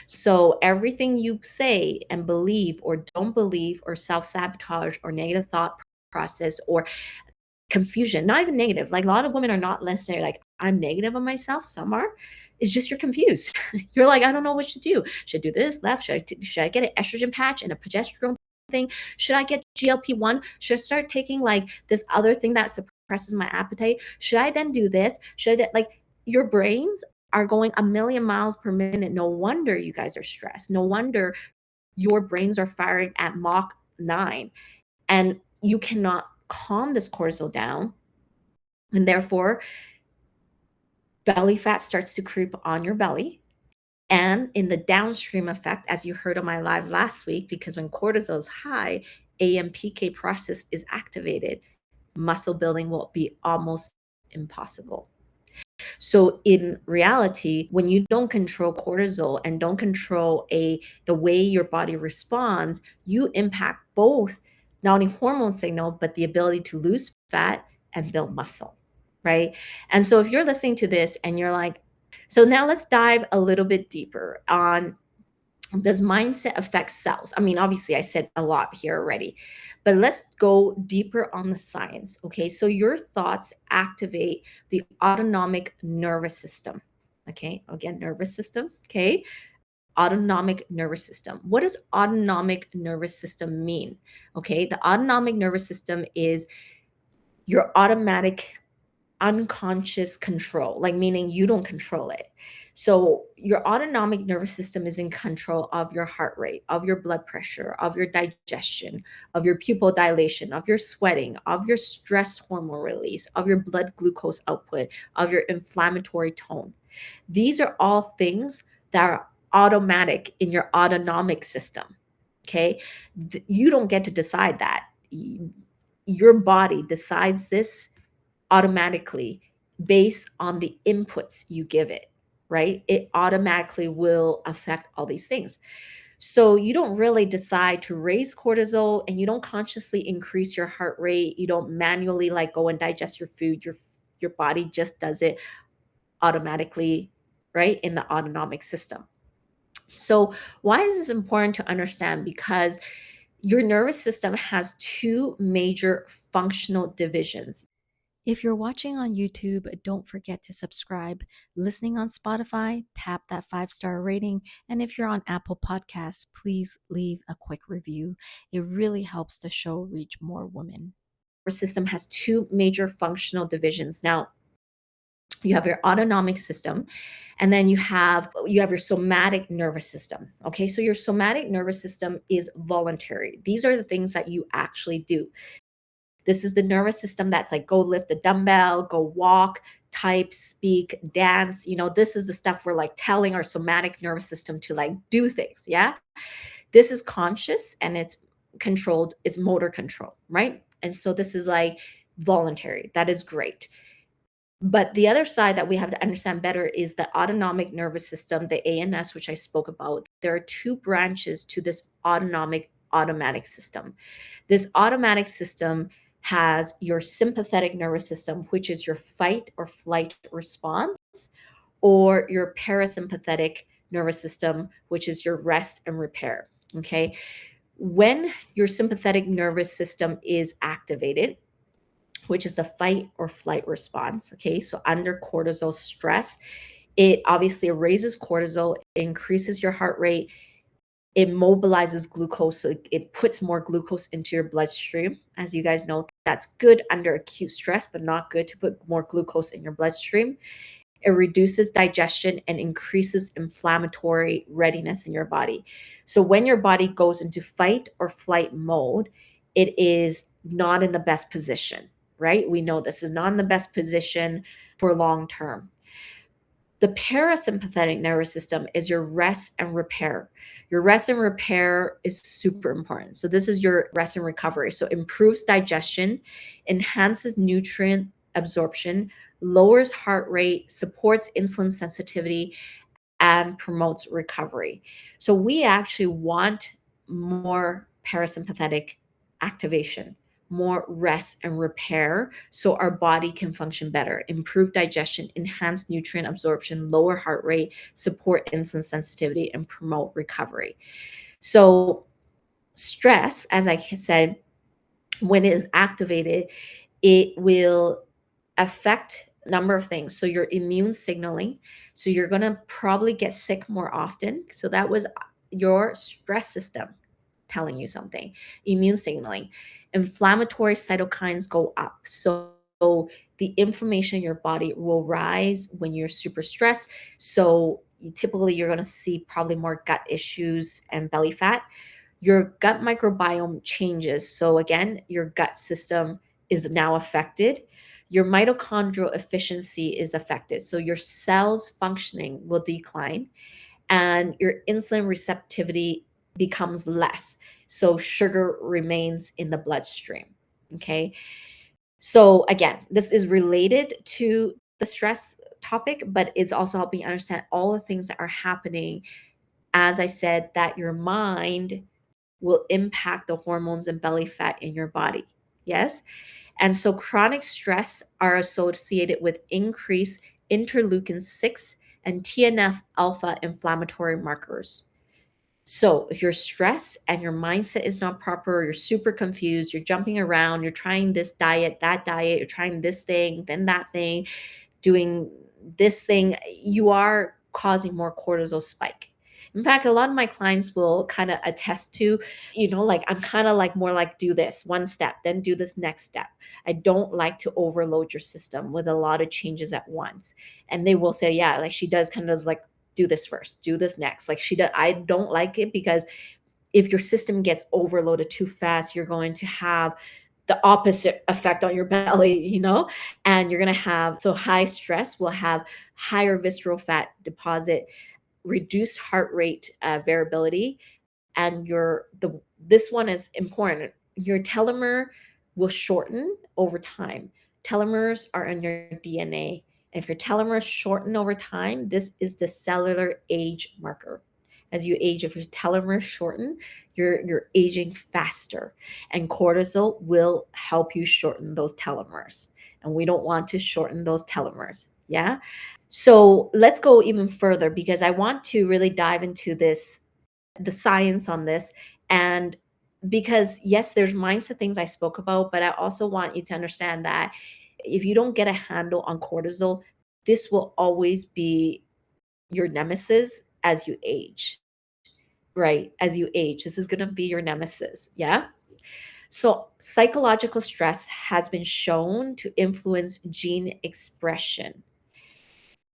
So everything you say and believe or don't believe or self-sabotage or negative thought process or confusion, not even negative. Like a lot of women are not necessarily like, I'm negative on myself. Some are. It's just you're confused. You're like, I don't know what to do. Should I do this left? Should I get an estrogen patch and a progesterone thing? Should I get GLP-1? Should I start taking like this other thing that suppresses my appetite. Should I then do this? Should I, like, your brains are going a million miles per minute. No wonder you guys are stressed. No wonder your brains are firing at Mach 9, and you cannot calm this cortisol down. And therefore, belly fat starts to creep on your belly. And in the downstream effect, as you heard on my live last week, because when cortisol is high, AMPK process is activated, muscle building will be almost impossible. So in reality, when you don't control cortisol and don't control the way your body responds, you impact both not only hormone signal, but the ability to lose fat and build muscle, right? And so if you're listening to this and you're like, so now let's dive a little bit deeper on, does mindset affect cells? I mean, obviously I said a lot here already, but let's go deeper on the science. Okay, so your thoughts activate the autonomic nervous system. Okay, again, nervous system. Okay, autonomic nervous system. What does autonomic nervous system mean? Okay, the autonomic nervous system is your automatic unconscious control, like meaning you don't control it. So your autonomic nervous system is in control of your heart rate, of your blood pressure, of your digestion, of your pupil dilation, of your sweating, of your stress hormone release, of your blood glucose output, of your inflammatory tone. These are all things that are automatic in your autonomic system. Okay, you don't get to decide that. Your body decides this automatically based on the inputs you give it, right? It automatically will affect all these things. So you don't really decide to raise cortisol, and you don't consciously increase your heart rate. You don't manually like go and digest your food. Your body just does it automatically, right? In the autonomic system. So why is this important to understand? Because your nervous system has two major functional divisions. If you're watching on YouTube, don't forget to subscribe. Listening on Spotify, tap that 5-star rating. And if you're on Apple Podcasts, please leave a quick review. It really helps the show reach more women. Our system has two major functional divisions. Now, you have your autonomic system, and then you have your somatic nervous system. Okay, so your somatic nervous system is voluntary. These are the things that you actually do. This is the nervous system that's like, go lift a dumbbell, go walk, type, speak, dance. This is the stuff we're like telling our somatic nervous system to like do things. Yeah. This is conscious and it's controlled, it's motor control, right? And so this is like voluntary. That is great. But the other side that we have to understand better is the autonomic nervous system, the ANS, which I spoke about. There are two branches to this automatic system. This automatic system has your sympathetic nervous system, which is your fight or flight response, or your parasympathetic nervous system, which is your rest and repair. Okay. When your sympathetic nervous system is activated, which is the fight or flight response. Okay. So under cortisol stress, it obviously raises cortisol, increases your heart rate, it mobilizes glucose, so it puts more glucose into your bloodstream. As you guys know, that's good under acute stress, but not good to put more glucose in your bloodstream. It reduces digestion and increases inflammatory readiness in your body. So when your body goes into fight or flight mode, it is not in the best position, right? We know this is not in the best position for long term. The parasympathetic nervous system is your rest and repair. Your rest and repair is super important. So this is your rest and recovery. So improves digestion, enhances nutrient absorption, lowers heart rate, supports insulin sensitivity, and promotes recovery. So we actually want more parasympathetic activation, more rest and repair, so our body can function better, improve digestion, enhance nutrient absorption, lower heart rate, support insulin sensitivity, and promote recovery. So stress, as I said, when it is activated, it will affect a number of things. So your immune signaling, so you're going to probably get sick more often. So that was your stress system telling you something. Immune signaling. Inflammatory cytokines go up. So the inflammation in your body will rise when you're super stressed. So typically you're going to see probably more gut issues and belly fat. Your gut microbiome changes. So again, your gut system is now affected. Your mitochondrial efficiency is affected. So your cells functioning will decline and your insulin receptivity becomes less. So sugar remains in the bloodstream. Okay. So again, this is related to the stress topic, but it's also helping you understand all the things that are happening. As I said, that your mind will impact the hormones and belly fat in your body. Yes. And so chronic stress are associated with increased interleukin 6 and TNF alpha inflammatory markers. So if you're stressed and your mindset is not proper, you're super confused, you're jumping around, you're trying this diet, that diet, you're trying this thing, then that thing, doing this thing, you are causing more cortisol spike. In fact, a lot of my clients will kind of attest to, like I'm kind of like more like do this one step, then do this next step. I don't like to overload your system with a lot of changes at once. And they will say, yeah, like she does kind of like do this first, do this next. Like she does, I don't like it because if your system gets overloaded too fast, you're going to have the opposite effect on your belly. And you're going to have, so high stress will have higher visceral fat deposit, reduced heart rate variability, and this one is important. Your telomere will shorten over time. Telomeres are in your DNA. If your telomeres shorten over time, this is the cellular age marker. As you age, if your telomeres shorten, you're aging faster, and cortisol will help you shorten those telomeres. And we don't want to shorten those telomeres. Yeah. So let's go even further because I want to really dive into this, the science on this. And because, yes, there's mindset things I spoke about, but I also want you to understand that if you don't get a handle on cortisol, this will always be your nemesis as you age, right? As you age, this is going to be your nemesis. Yeah. So, psychological stress has been shown to influence gene expression.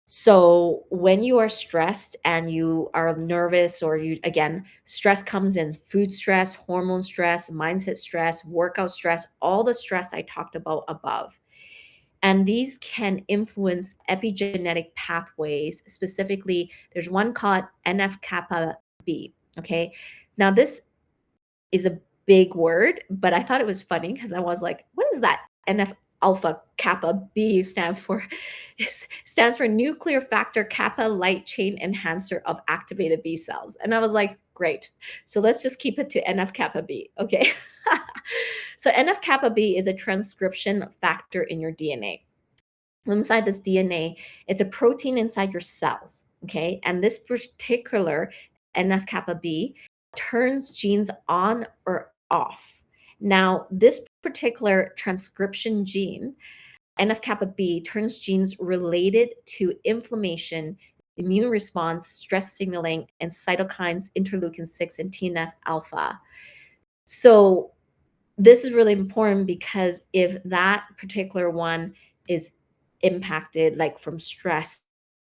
So when you are stressed and you are nervous, or again, stress comes in food stress, hormone stress, mindset stress, workout stress, all the stress I talked about above. And these can influence epigenetic pathways. Specifically, there's one called NF kappa B. Okay. Now, this is a big word, but I thought it was funny because I was like, what is that NF alpha kappa B stand for? It stands for nuclear factor kappa light chain enhancer of activated B cells. And I was like, great. So let's just keep it to NF kappa B. Okay. So NF kappa B is a transcription factor in your DNA. Inside this DNA, it's a protein inside your cells. Okay. And this particular NF kappa B turns genes on or off. Now, this particular transcription gene, NF kappa B, turns genes related to inflammation, immune response, stress signaling, and cytokines, interleukin 6, and TNF alpha. So, this is really important because if that particular one is impacted, like from stress,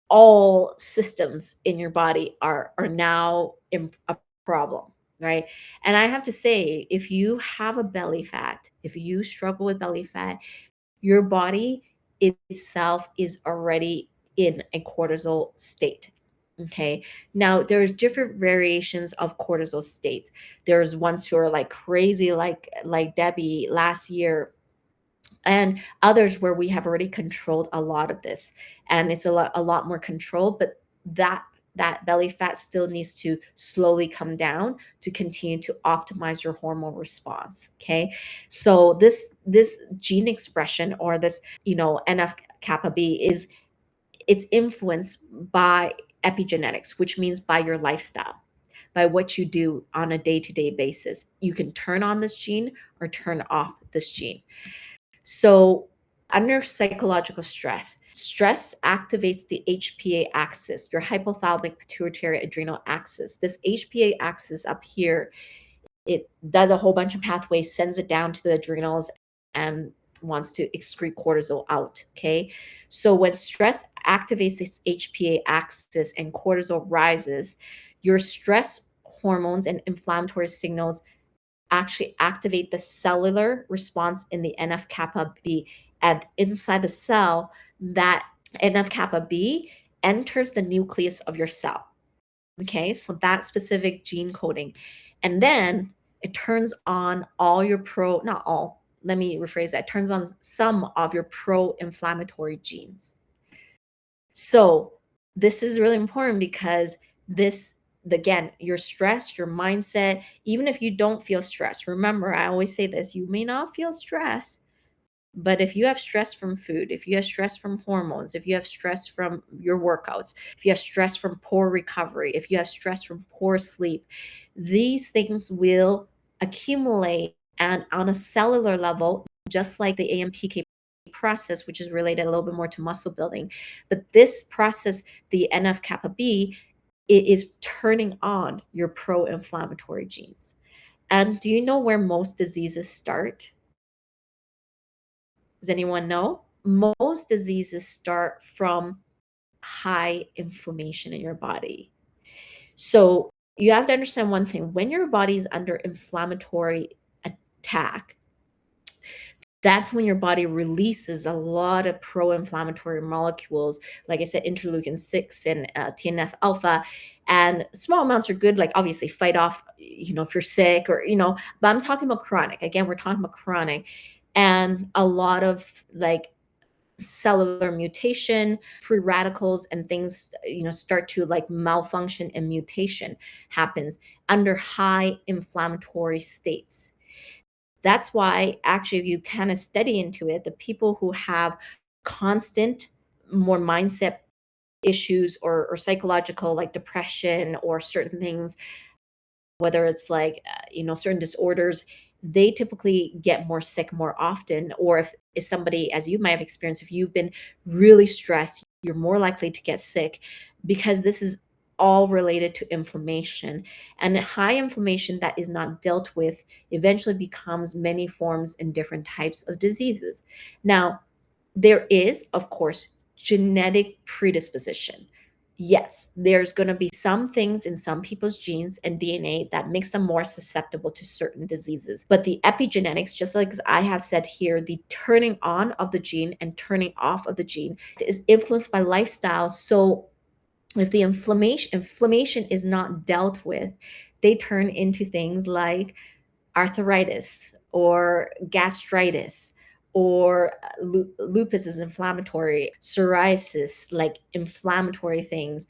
all systems in your body are now in a problem, right? And I have to say, if you have a belly fat, if you struggle with belly fat, your body itself is already in a cortisol state. Okay. Now there's different variations of cortisol states. There's ones who are like crazy, like Debbie last year, and others where we have already controlled a lot of this, and it's a lot more controlled, but that belly fat still needs to slowly come down to continue to optimize your hormone response. Okay. So this gene expression, or this NF kappa B, it's influenced by epigenetics, which means by your lifestyle, by what you do on a day-to-day basis. You can turn on this gene or turn off this gene. So, under psychological stress, stress activates the HPA axis, your hypothalamic pituitary adrenal axis. This HPA axis up here, it does a whole bunch of pathways, sends it down to the adrenals, and wants to excrete cortisol out. Okay. So when stress activates this HPA axis and cortisol rises, your stress hormones and inflammatory signals actually activate the cellular response in the NF kappa B. And inside the cell, that NF kappa B enters the nucleus of your cell. Okay, so that specific gene coding. And then it turns on all your not all, let me rephrase that, it turns on some of your pro-inflammatory genes. So this is really important because this, again, your stress, your mindset, even if you don't feel stress, remember, I always say this, you may not feel stress, but if you have stress from food, if you have stress from hormones, if you have stress from your workouts, if you have stress from poor recovery, if you have stress from poor sleep, these things will accumulate. And on a cellular level, just like the AMPK process, which is related a little bit more to muscle building, but this process, the NF kappa B, it is turning on your pro-inflammatory genes. And do you know where most diseases start? Does anyone know? Most diseases start from high inflammation in your body. So you have to understand one thing. When your body is under inflammatory attack, that's when your body releases a lot of pro-inflammatory molecules, like I said, interleukin 6 and TNF alpha. And small amounts are good, like obviously fight off, if you're sick or, but I'm talking about chronic. Again, we're talking about chronic. And a lot of like cellular mutation, free radicals and things, start to like malfunction, and mutation happens under high inflammatory states. That's why actually, if you kind of study into it, the people who have constant more mindset issues or psychological like depression or certain things, whether it's like, certain disorders, they typically get more sick more often. Or if somebody, as you might have experienced, if you've been really stressed, you're more likely to get sick because this is all related to inflammation. And high inflammation that is not dealt with eventually becomes many forms and different types of diseases. Now, there is, of course, genetic predisposition. Yes, there's going to be some things in some people's genes and DNA that makes them more susceptible to certain diseases. But the epigenetics, just like I have said here, the turning on of the gene and turning off of the gene is influenced by lifestyle. So if the inflammation is not dealt with, they turn into things like arthritis or gastritis, or lupus is inflammatory, psoriasis, like inflammatory things.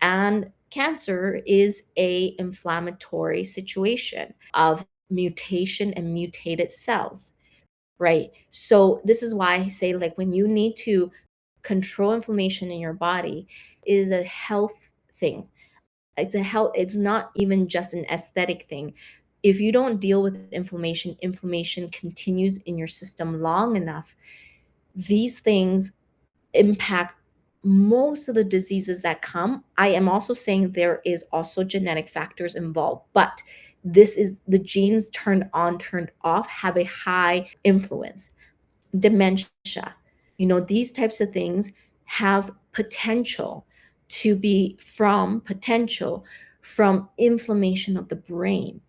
And cancer is a inflammatory situation of mutation and mutated cells, right? So this is why I say, like, when you need to control inflammation in your body, is a health thing. It's not even just an aesthetic thing. If you don't deal with inflammation continues in your system long enough, these things impact most of the diseases that come. I am also saying there is also genetic factors involved, but this is the genes turned on, turned off have a high influence. Dementia, these types of things have potential from inflammation of the brain.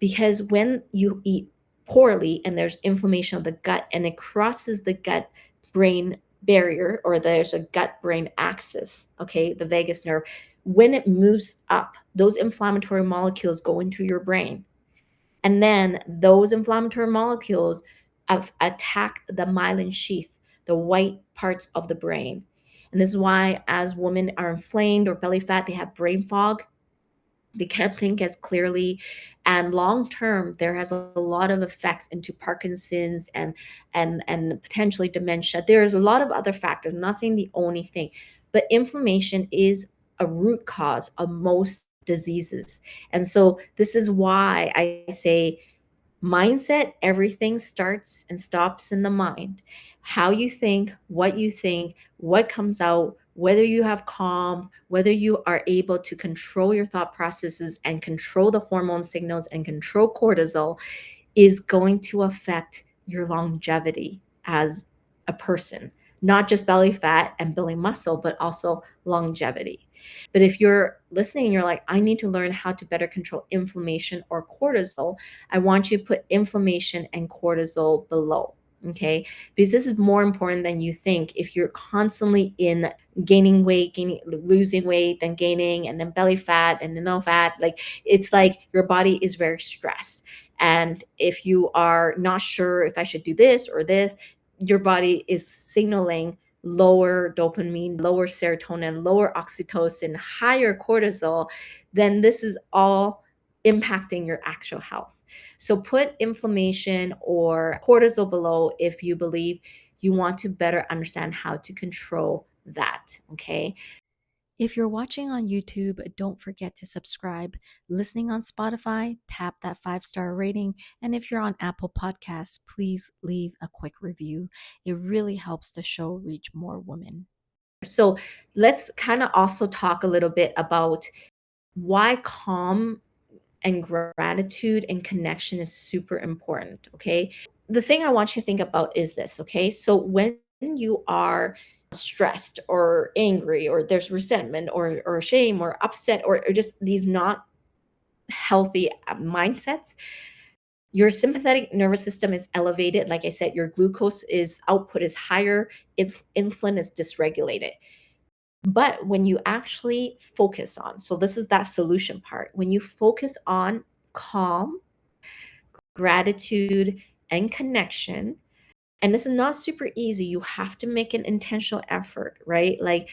Because when you eat poorly and there's inflammation of the gut and it crosses the gut brain barrier, or there's a gut brain axis, okay, the vagus nerve, when it moves up, those inflammatory molecules go into your brain. And then those inflammatory molecules attack the myelin sheath, the white parts of the brain. And this is why, as women are inflamed or belly fat, they have brain fog. They can't think as clearly, and long term, there has a lot of effects into Parkinson's and potentially dementia. There's a lot of other factors. I'm not saying the only thing, but inflammation is a root cause of most diseases. And so this is why I say mindset, everything starts and stops in the mind. How you think, what comes out, whether you have calm, whether you are able to control your thought processes and control the hormone signals and control cortisol, is going to affect your longevity as a person, not just belly fat and building muscle, but also longevity. But if you're listening and you're like, I need to learn how to better control inflammation or cortisol, I want you to put inflammation and cortisol below. Okay, because this is more important than you think. If you're constantly in gaining weight, losing weight, then gaining, and then belly fat, and then no fat, like it's like your body is very stressed. And if you are not sure if I should do this or this, your body is signaling lower dopamine, lower serotonin, lower oxytocin, higher cortisol, then this is all impacting your actual health. So put inflammation or cortisol below if you believe you want to better understand how to control that. Okay. If you're watching on YouTube, don't forget to subscribe. Listening on Spotify, tap that 5-star rating. And if you're on Apple Podcasts, please leave a quick review. It really helps the show reach more women. So let's kind of also talk a little bit about why calm and gratitude and connection is super important. Okay. The thing I want you to think about is this. Okay. So when you are stressed or angry, or there's resentment or shame or upset, or just these not healthy mindsets, your sympathetic nervous system is elevated. Like I said, your glucose is output is higher, its insulin is dysregulated. But when you actually focus on, so this is that solution part, when you focus on calm, gratitude, and connection, and this is not super easy. You have to make an intentional effort, right? Like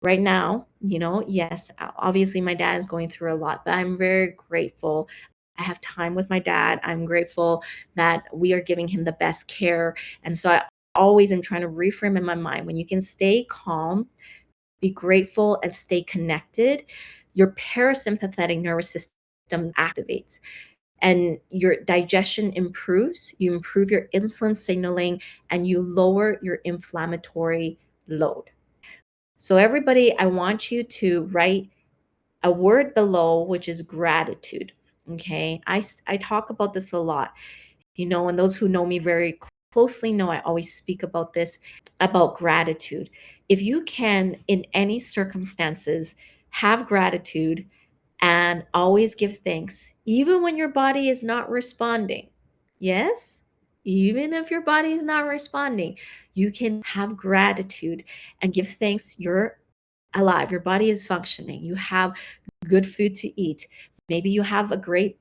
right now, yes, obviously my dad is going through a lot, but I'm very grateful. I have time with my dad. I'm grateful that we are giving him the best care. And so I always am trying to reframe in my mind, when you can stay calm, be grateful, and stay connected, your parasympathetic nervous system activates and your digestion improves, you improve your insulin signaling, and you lower your inflammatory load. So everybody, I want you to write a word below, which is gratitude. Okay. I talk about this a lot, and those who know me very closely know I always speak about this, about gratitude. If you can, in any circumstances, have gratitude and always give thanks, even when your body is not responding. Yes? Even if your body is not responding, you can have gratitude and give thanks. You're alive, your body is functioning, you have good food to eat. Maybe you have a great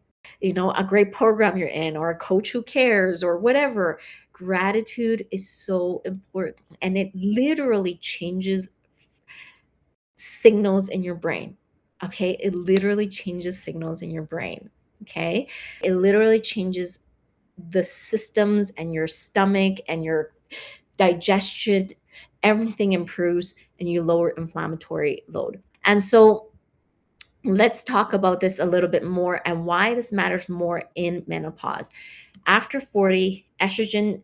program you're in, or a coach who cares, or whatever. Gratitude is so important, and it literally changes signals in your brain. Okay. It literally changes signals in your brain. Okay. It literally changes the systems and your stomach and your digestion. Everything improves and you lower inflammatory load. And so let's talk about this a little bit more and why this matters more in menopause. After 40, estrogen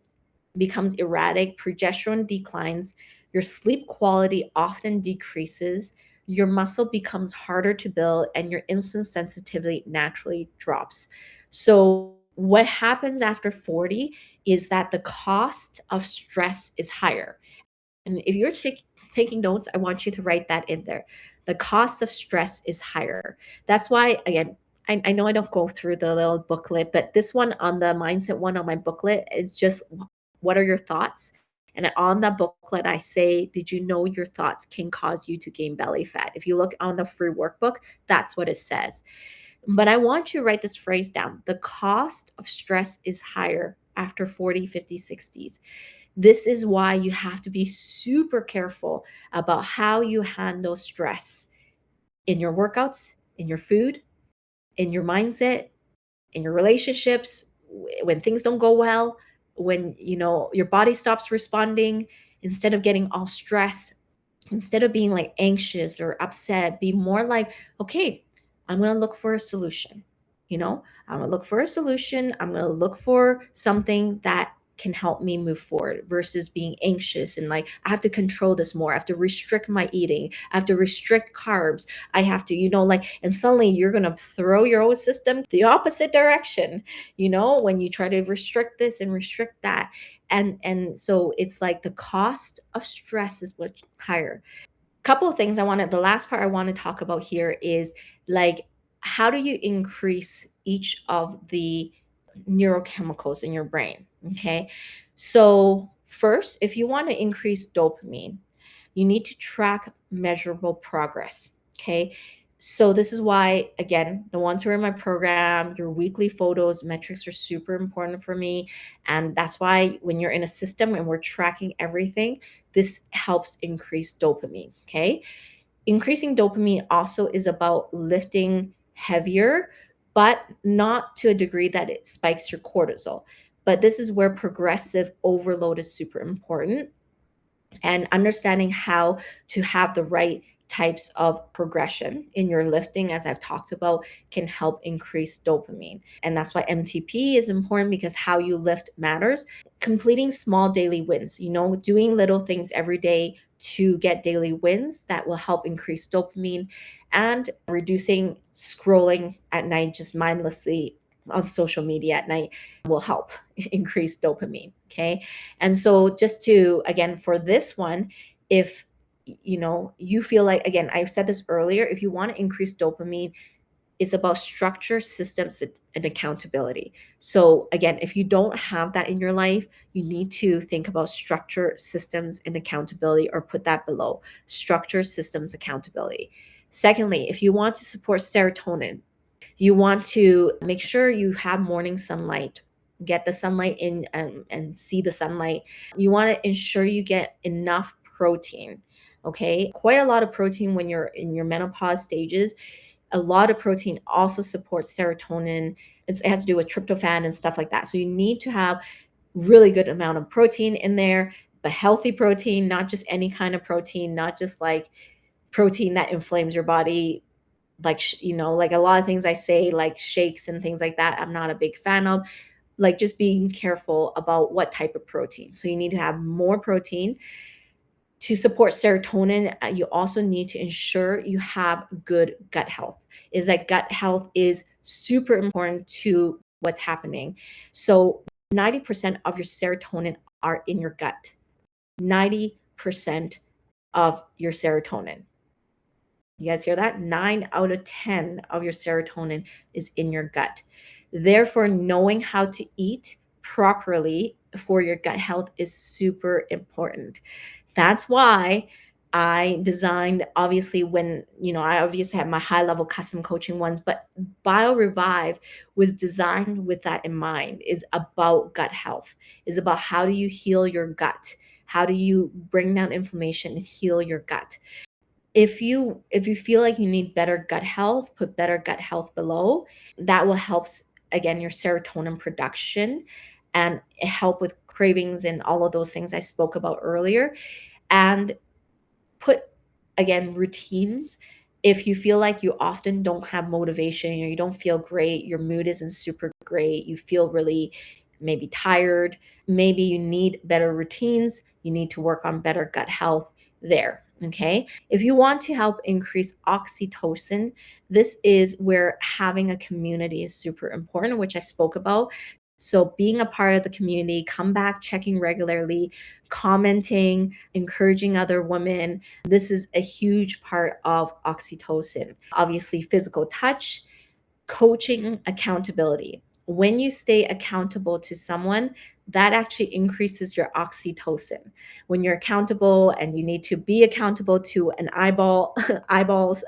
becomes erratic, progesterone declines, your sleep quality often decreases, your muscle becomes harder to build, and your insulin sensitivity naturally drops. So, what happens after 40 is that the cost of stress is higher. And if you're taking notes, I want you to write that in there. The cost of stress is higher. That's why, again, I know I don't go through the little booklet, but this one, on the mindset one on my booklet, is just, what are your thoughts? And on that booklet, I say, did you know your thoughts can cause you to gain belly fat? If you look on the free workbook, that's what it says. But I want you to write this phrase down. The cost of stress is higher after 40, 50, 60s. This is why you have to be super careful about how you handle stress in your workouts, in your food, in your mindset, in your relationships, when things don't go well, when your body stops responding. Instead of getting all stressed, instead of being like anxious or upset, be more like, okay, I'm going to look for a solution. I'm going to look for a solution. I'm going to look for something that can help me move forward versus being anxious and like, I have to control this more. I have to restrict my eating. I have to restrict carbs. I have to, like, and suddenly you're going to throw your whole system the opposite direction, when you try to restrict this and restrict that. And so it's like the cost of stress is much higher. Couple of things the last part I want to talk about here is like, how do you increase each of the neurochemicals in your brain? Okay. So first, if you want to increase dopamine, you need to track measurable progress. Okay. So this is why, again, the ones who are in my program, your weekly photos, metrics are super important for me. And that's why when you're in a system and we're tracking everything, this helps increase dopamine. Okay. Increasing dopamine also is about lifting heavier, but not to a degree that it spikes your cortisol. But this is where progressive overload is super important, and understanding how to have the right types of progression in your lifting, as I've talked about, can help increase dopamine. And that's why MTP is important, because how you lift matters. Completing small daily wins, doing little things every day to get daily wins that will help increase dopamine, and reducing scrolling at night just mindlessly on social media at night will help increase dopamine. Okay. And so just to, again, for this one, if you feel like, again, I've said this earlier, if you want to increase dopamine, it's about structure, systems, and accountability. So again, if you don't have that in your life, you need to think about structure, systems, and accountability, or put that below structure, systems, accountability. Secondly, if you want to support serotonin, you want to make sure you have morning sunlight, get the sunlight in, and see the sunlight. You want to ensure you get enough protein. Okay. Quite a lot of protein when you're in your menopause stages. A lot of protein also supports serotonin. It has to do with tryptophan and stuff like that. So you need to have really good amount of protein in there, but healthy protein, not just any kind of protein, not just like protein that inflames your body. Like, like a lot of things I say, like shakes and things like that, I'm not a big fan of. Like, just being careful about what type of protein. So you need to have more protein. To support serotonin, you also need to ensure you have good gut health. Is that gut health is super important to what's happening. So 90% of your serotonin are in your gut. 90% of your serotonin. You guys hear that? 9 out of 10 of your serotonin is in your gut. Therefore, knowing how to eat properly for your gut health is super important. That's why I designed, obviously, I obviously have my high level custom coaching ones, but BioRevive was designed with that in mind, is about gut health, is about how do you heal your gut? How do you bring down inflammation and heal your gut? If you feel like you need better gut health, put better gut health below. That will help, again, your serotonin production and help with cravings and all of those things I spoke about earlier. And put, again, routines. If you feel like you often don't have motivation, or you don't feel great, your mood isn't super great, you feel really maybe tired, maybe you need better routines, you need to work on better gut health there. Okay. If you want to help increase oxytocin, this is where having a community is super important, which I spoke about. So being a part of the community, come back, checking regularly, commenting, encouraging other women. This is a huge part of oxytocin. Obviously, physical touch, coaching, accountability. When you stay accountable to someone, that actually increases your oxytocin. When you're accountable and you need to be accountable to an eyeballs,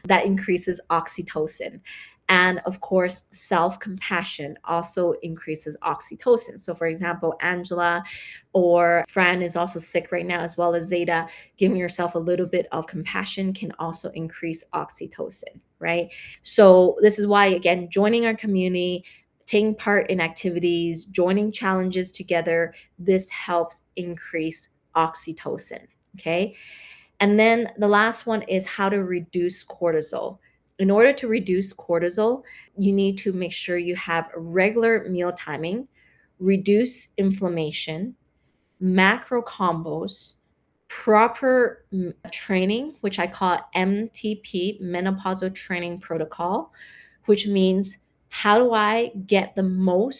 that increases oxytocin. And of course, self-compassion also increases oxytocin. So for example, Angela or Fran is also sick right now, as well as Zeta. Giving yourself a little bit of compassion can also increase oxytocin, right? So this is why, again, joining our community, taking part in activities, joining challenges together, this helps increase oxytocin, okay? And then the last one is how to reduce cortisol. In order to reduce cortisol, you need to make sure you have regular meal timing, reduce inflammation, macro combos, proper training, which I call MTP, menopausal training protocol, which means how do I get the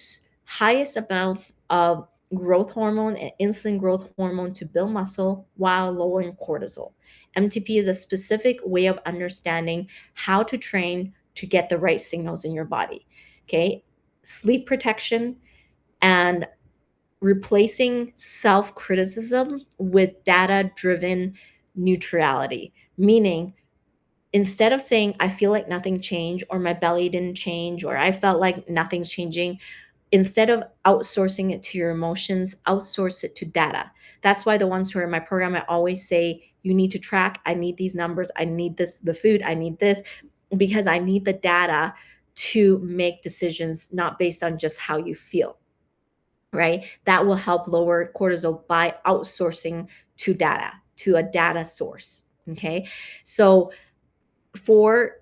highest amount of growth hormone and insulin growth hormone to build muscle while lowering cortisol. MTP is a specific way of understanding how to train to get the right signals in your body. Okay. Sleep protection and replacing self-criticism with data-driven neutrality, meaning instead of saying, I feel like nothing changed, or my belly didn't change, or I felt like nothing's changing, instead of outsourcing it to your emotions, outsource it to data. That's why the ones who are in my program, I always say, you need to track, I need these numbers, I need this, the food, I need this, because I need the data to make decisions, not based on just how you feel. Right? That will help lower cortisol by outsourcing to data, to a data source. Okay. So for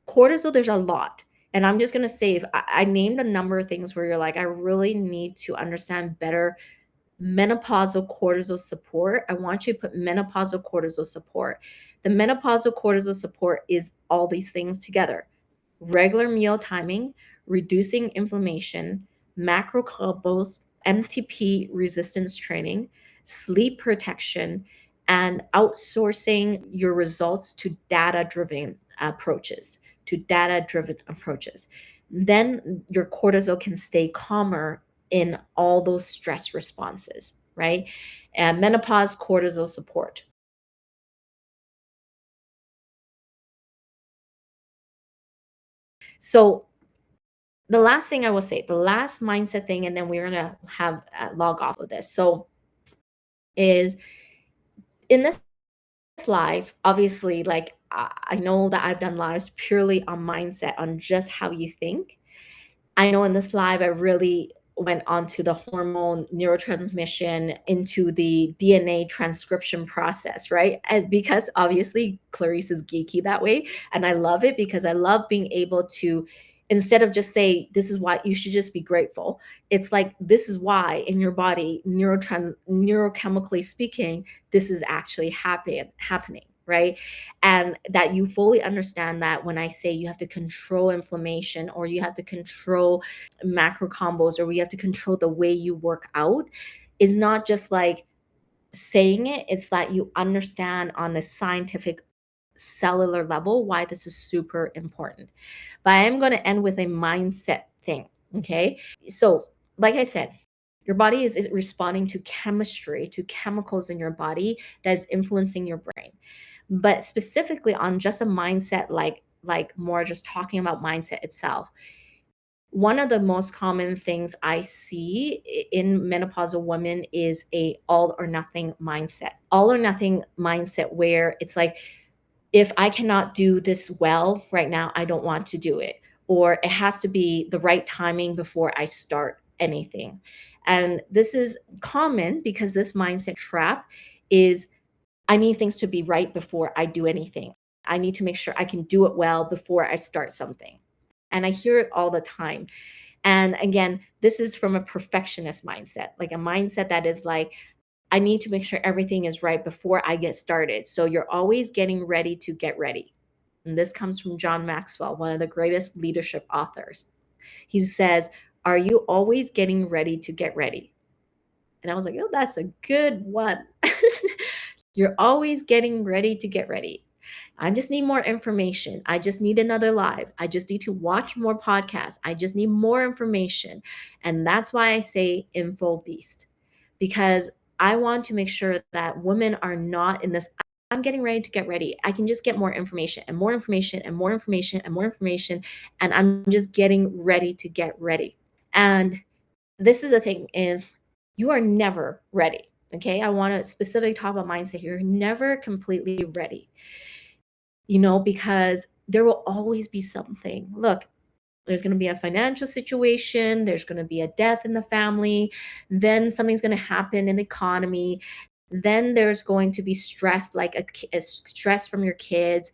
cortisol, there's a lot. And I'm just going to say, if I named a number of things where you're like, I really need to understand better menopausal cortisol support. I want you to put menopausal cortisol support. The menopausal cortisol support is all these things together: regular meal timing, reducing inflammation, macro combos, MTP resistance training, sleep protection, and outsourcing your results to data-driven approaches, Then your cortisol can stay calmer in all those stress responses, right? And menopause cortisol support. So the last thing I will say, the last mindset thing, and then we're gonna have log off of this. So is in this live, obviously, like I know that I've done lives purely on mindset, on just how you think. I know in this live, I really went onto the hormone neurotransmission, into the DNA transcription process, right? And because obviously Clarice is geeky that way. And I love it because I love being able to, instead of just say, this is why you should just be grateful. It's like, this is why in your body, neurochemically speaking, this is actually happening. Right. And that you fully understand that when I say you have to control inflammation, or you have to control macro combos, or we have to control the way you work out, is not just like saying it, it's that you understand on a scientific cellular level why this is super important. But I am going to end with a mindset thing. Okay. So, like I said, your body is responding to chemistry, to chemicals in your body that is influencing your brain. But specifically on just a mindset, like more just talking about mindset itself, one of the most common things I see in menopausal women is a all or nothing mindset. All or nothing mindset, where it's like, if I cannot do this well right now, I don't want to do it. Or it has to be the right timing before I start anything. And this is common because this mindset trap is, I need things to be right before I do anything. I need to make sure I can do it well before I start something. And I hear it all the time. And again, this is from a perfectionist mindset, like a mindset that is like, I need to make sure everything is right before I get started. So you're always getting ready to get ready. And this comes from John Maxwell, one of the greatest leadership authors. He says, are you always getting ready to get ready? And I was like, oh, that's a good one. You're always getting ready to get ready. I just need more information. I just need another live. I just need to watch more podcasts. I just need more information. And that's why I say info beast, because I want to make sure that women are not in this, I'm getting ready to get ready. I can just get more information and more information and more information and more information. And I'm just getting ready to get ready. And this is the thing, is you are never ready. Okay. I want to specifically talk about mindset here. You're never completely ready, because there will always be something. Look, there's going to be a financial situation, there's going to be a death in the family, then something's going to happen in the economy, then there's going to be stress, like a stress from your kids,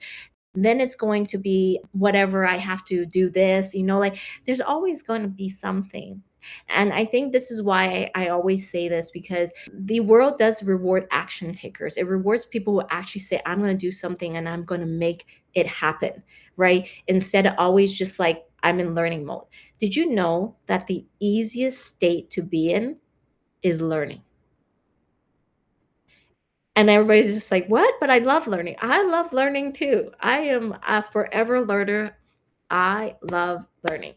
then it's going to be whatever, I have to do this, like there's always going to be something. And I think this is why I always say this, because the world does reward action takers. It rewards people who actually say, I'm going to do something and I'm going to make it happen, right? Instead of always just like, I'm in learning mode. Did you know that the easiest state to be in is learning? And everybody's just like, what? But I love learning. I love learning too. I am a forever learner. I love learning.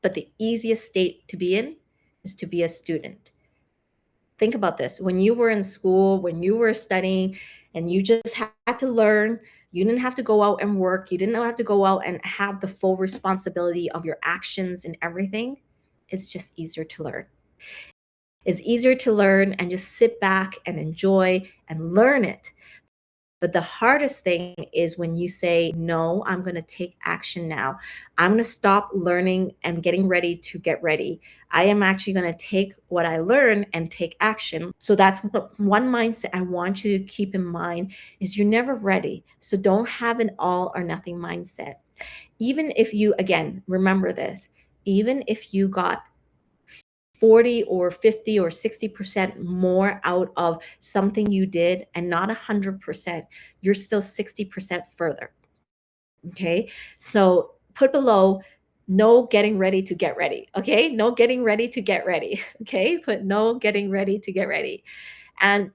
But the easiest state to be in is to be a student. Think about this. When you were in school, when you were studying, and you just had to learn, you didn't have to go out and work. You didn't have to go out and have the full responsibility of your actions and everything. It's just easier to learn. It's easier to learn and just sit back and enjoy and learn it. But the hardest thing is when you say, no, I'm going to take action now. I'm going to stop learning and getting ready to get ready. I am actually going to take what I learn and take action. So that's one mindset I want you to keep in mind, is you're never ready. So don't have an all or nothing mindset. Even if you, again, remember this, even if you got 40 or 50 or 60% more out of something you did and not 100%, you're still 60% further. Okay. So put below, no getting ready to get ready. Okay. No getting ready to get ready. Okay. Put no getting ready to get ready. And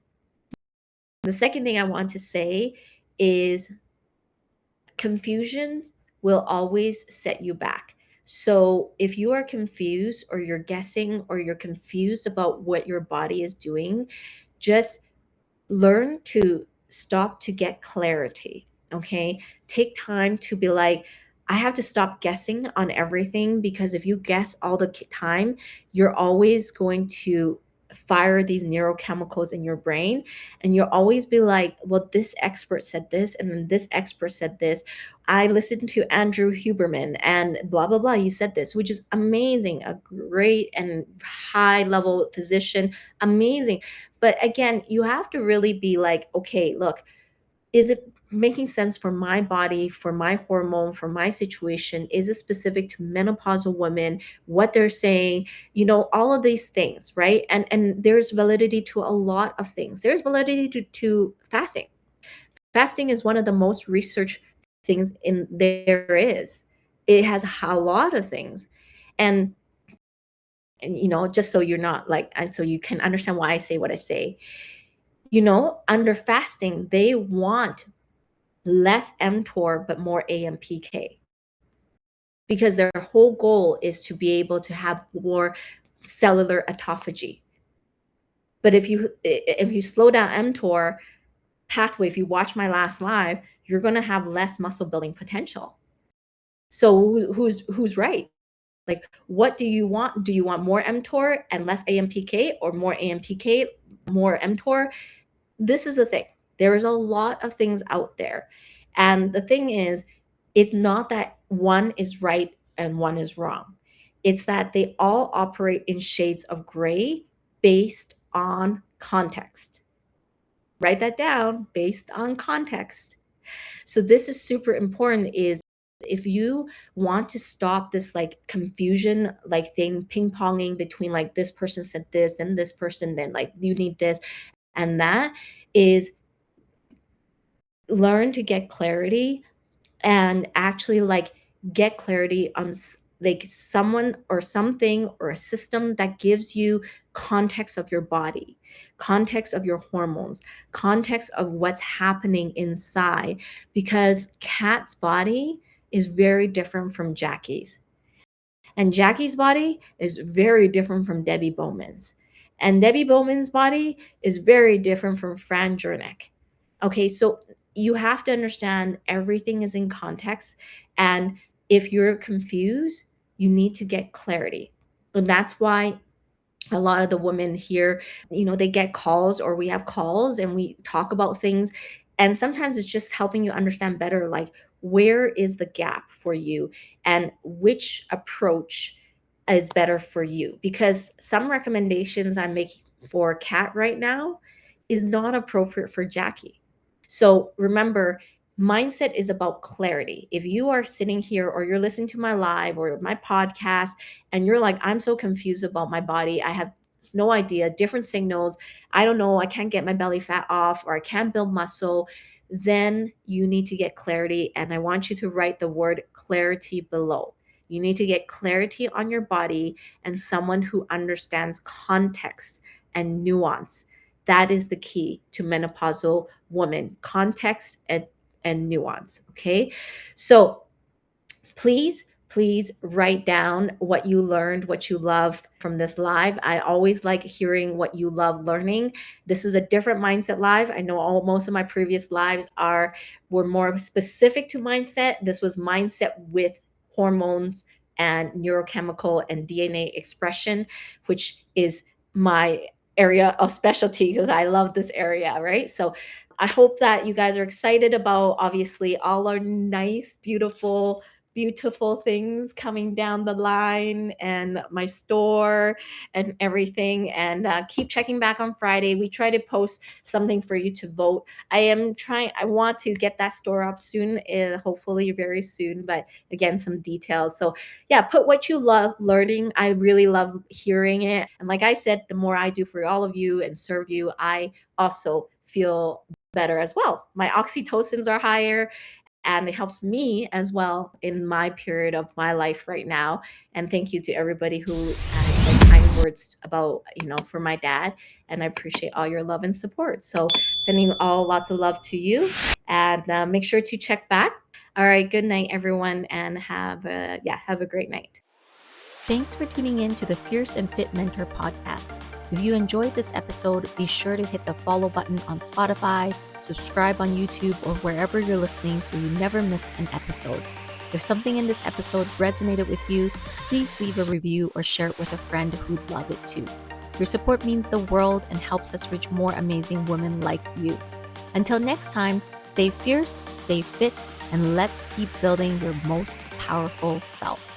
the second thing I want to say is confusion will always set you back. So if you are confused or you're guessing or you're confused about what your body is doing, just learn to stop to get clarity. Okay. Take time to be like, I have to stop guessing on everything, because if you guess all the time, you're always going to fire these neurochemicals in your brain, and you'll always be like, well, this expert said this and then this expert said this. I listened to Andrew Huberman and blah blah blah, he said this, which is amazing, a great and high level physician, amazing. But again, you have to really be like, okay, look, is it making sense for my body, for my hormone, for my situation? Is it specific to menopausal women, what they're saying, all of these things, right? And there's validity to a lot of things. There's validity to fasting. Fasting is one of the most researched things in there is. It has a lot of things. And just so you're not like, so you can understand why I say what I say, under fasting, they want less mTOR, but more AMPK, because their whole goal is to be able to have more cellular autophagy. But if you slow down mTOR pathway, if you watch my last live, you're going to have less muscle building potential. So who's right? Like, what do you want? Do you want more mTOR and less AMPK, or more AMPK, more mTOR? This is the thing. There is a lot of things out there. And the thing is, it's not that one is right and one is wrong. It's that they all operate in shades of gray based on context. Write that down, based on context. So this is super important, is if you want to stop this like confusion, like thing ping-ponging between like this person said this, then this person, then like you need this and that, is learn to get clarity and actually like get clarity on like someone or something or a system that gives you context of your body, context of your hormones, context of what's happening inside, because Kat's body is very different from Jackie's. And Jackie's body is very different from Debbie Bowman's. And Debbie Bowman's body is very different from Fran Jernick. Okay, so you have to understand everything is in context. And if you're confused, you need to get clarity. And that's why a lot of the women here, they get calls, or we have calls and we talk about things. And sometimes it's just helping you understand better, like, where is the gap for you and which approach is better for you. Because some recommendations I'm making for Kat right now is not appropriate for Jackie. So remember, mindset is about clarity. If you are sitting here or you're listening to my live or my podcast and you're like, I'm so confused about my body, I have no idea, different signals, I don't know, I can't get my belly fat off or I can't build muscle, then you need to get clarity. And I want you to write the word clarity below. You need to get clarity on your body and someone who understands context and nuance. That is the key to menopausal women, context and nuance. Okay. So please write down what you learned, what you love from this live. I always like hearing what you love learning. This is a different mindset live. I know most of my previous lives were more specific to mindset. This was mindset with hormones and neurochemical and DNA expression, which is my area of specialty because I love this area, right? So I hope that you guys are excited about obviously all our nice, beautiful things coming down the line and my store and everything. And keep checking back on Friday. We try to post something for you to vote. I want to get that store up soon, hopefully very soon, but again, some details. So yeah, put what you love learning. I really love hearing it. And like I said, the more I do for all of you and serve you, I also feel better as well. My oxytocins are higher and it helps me as well in my period of my life right now. And thank you to everybody who added kind words about, for my dad. And I appreciate all your love and support. So sending all lots of love to you and make sure to check back. All right. Good night, everyone. And have a great night. Thanks for tuning in to the Fierce and Fit Mentor podcast. If you enjoyed this episode, be sure to hit the follow button on Spotify, subscribe on YouTube, or wherever you're listening so you never miss an episode. If something in this episode resonated with you, please leave a review or share it with a friend who'd love it too. Your support means the world and helps us reach more amazing women like you. Until next time, stay fierce, stay fit, and let's keep building your most powerful self.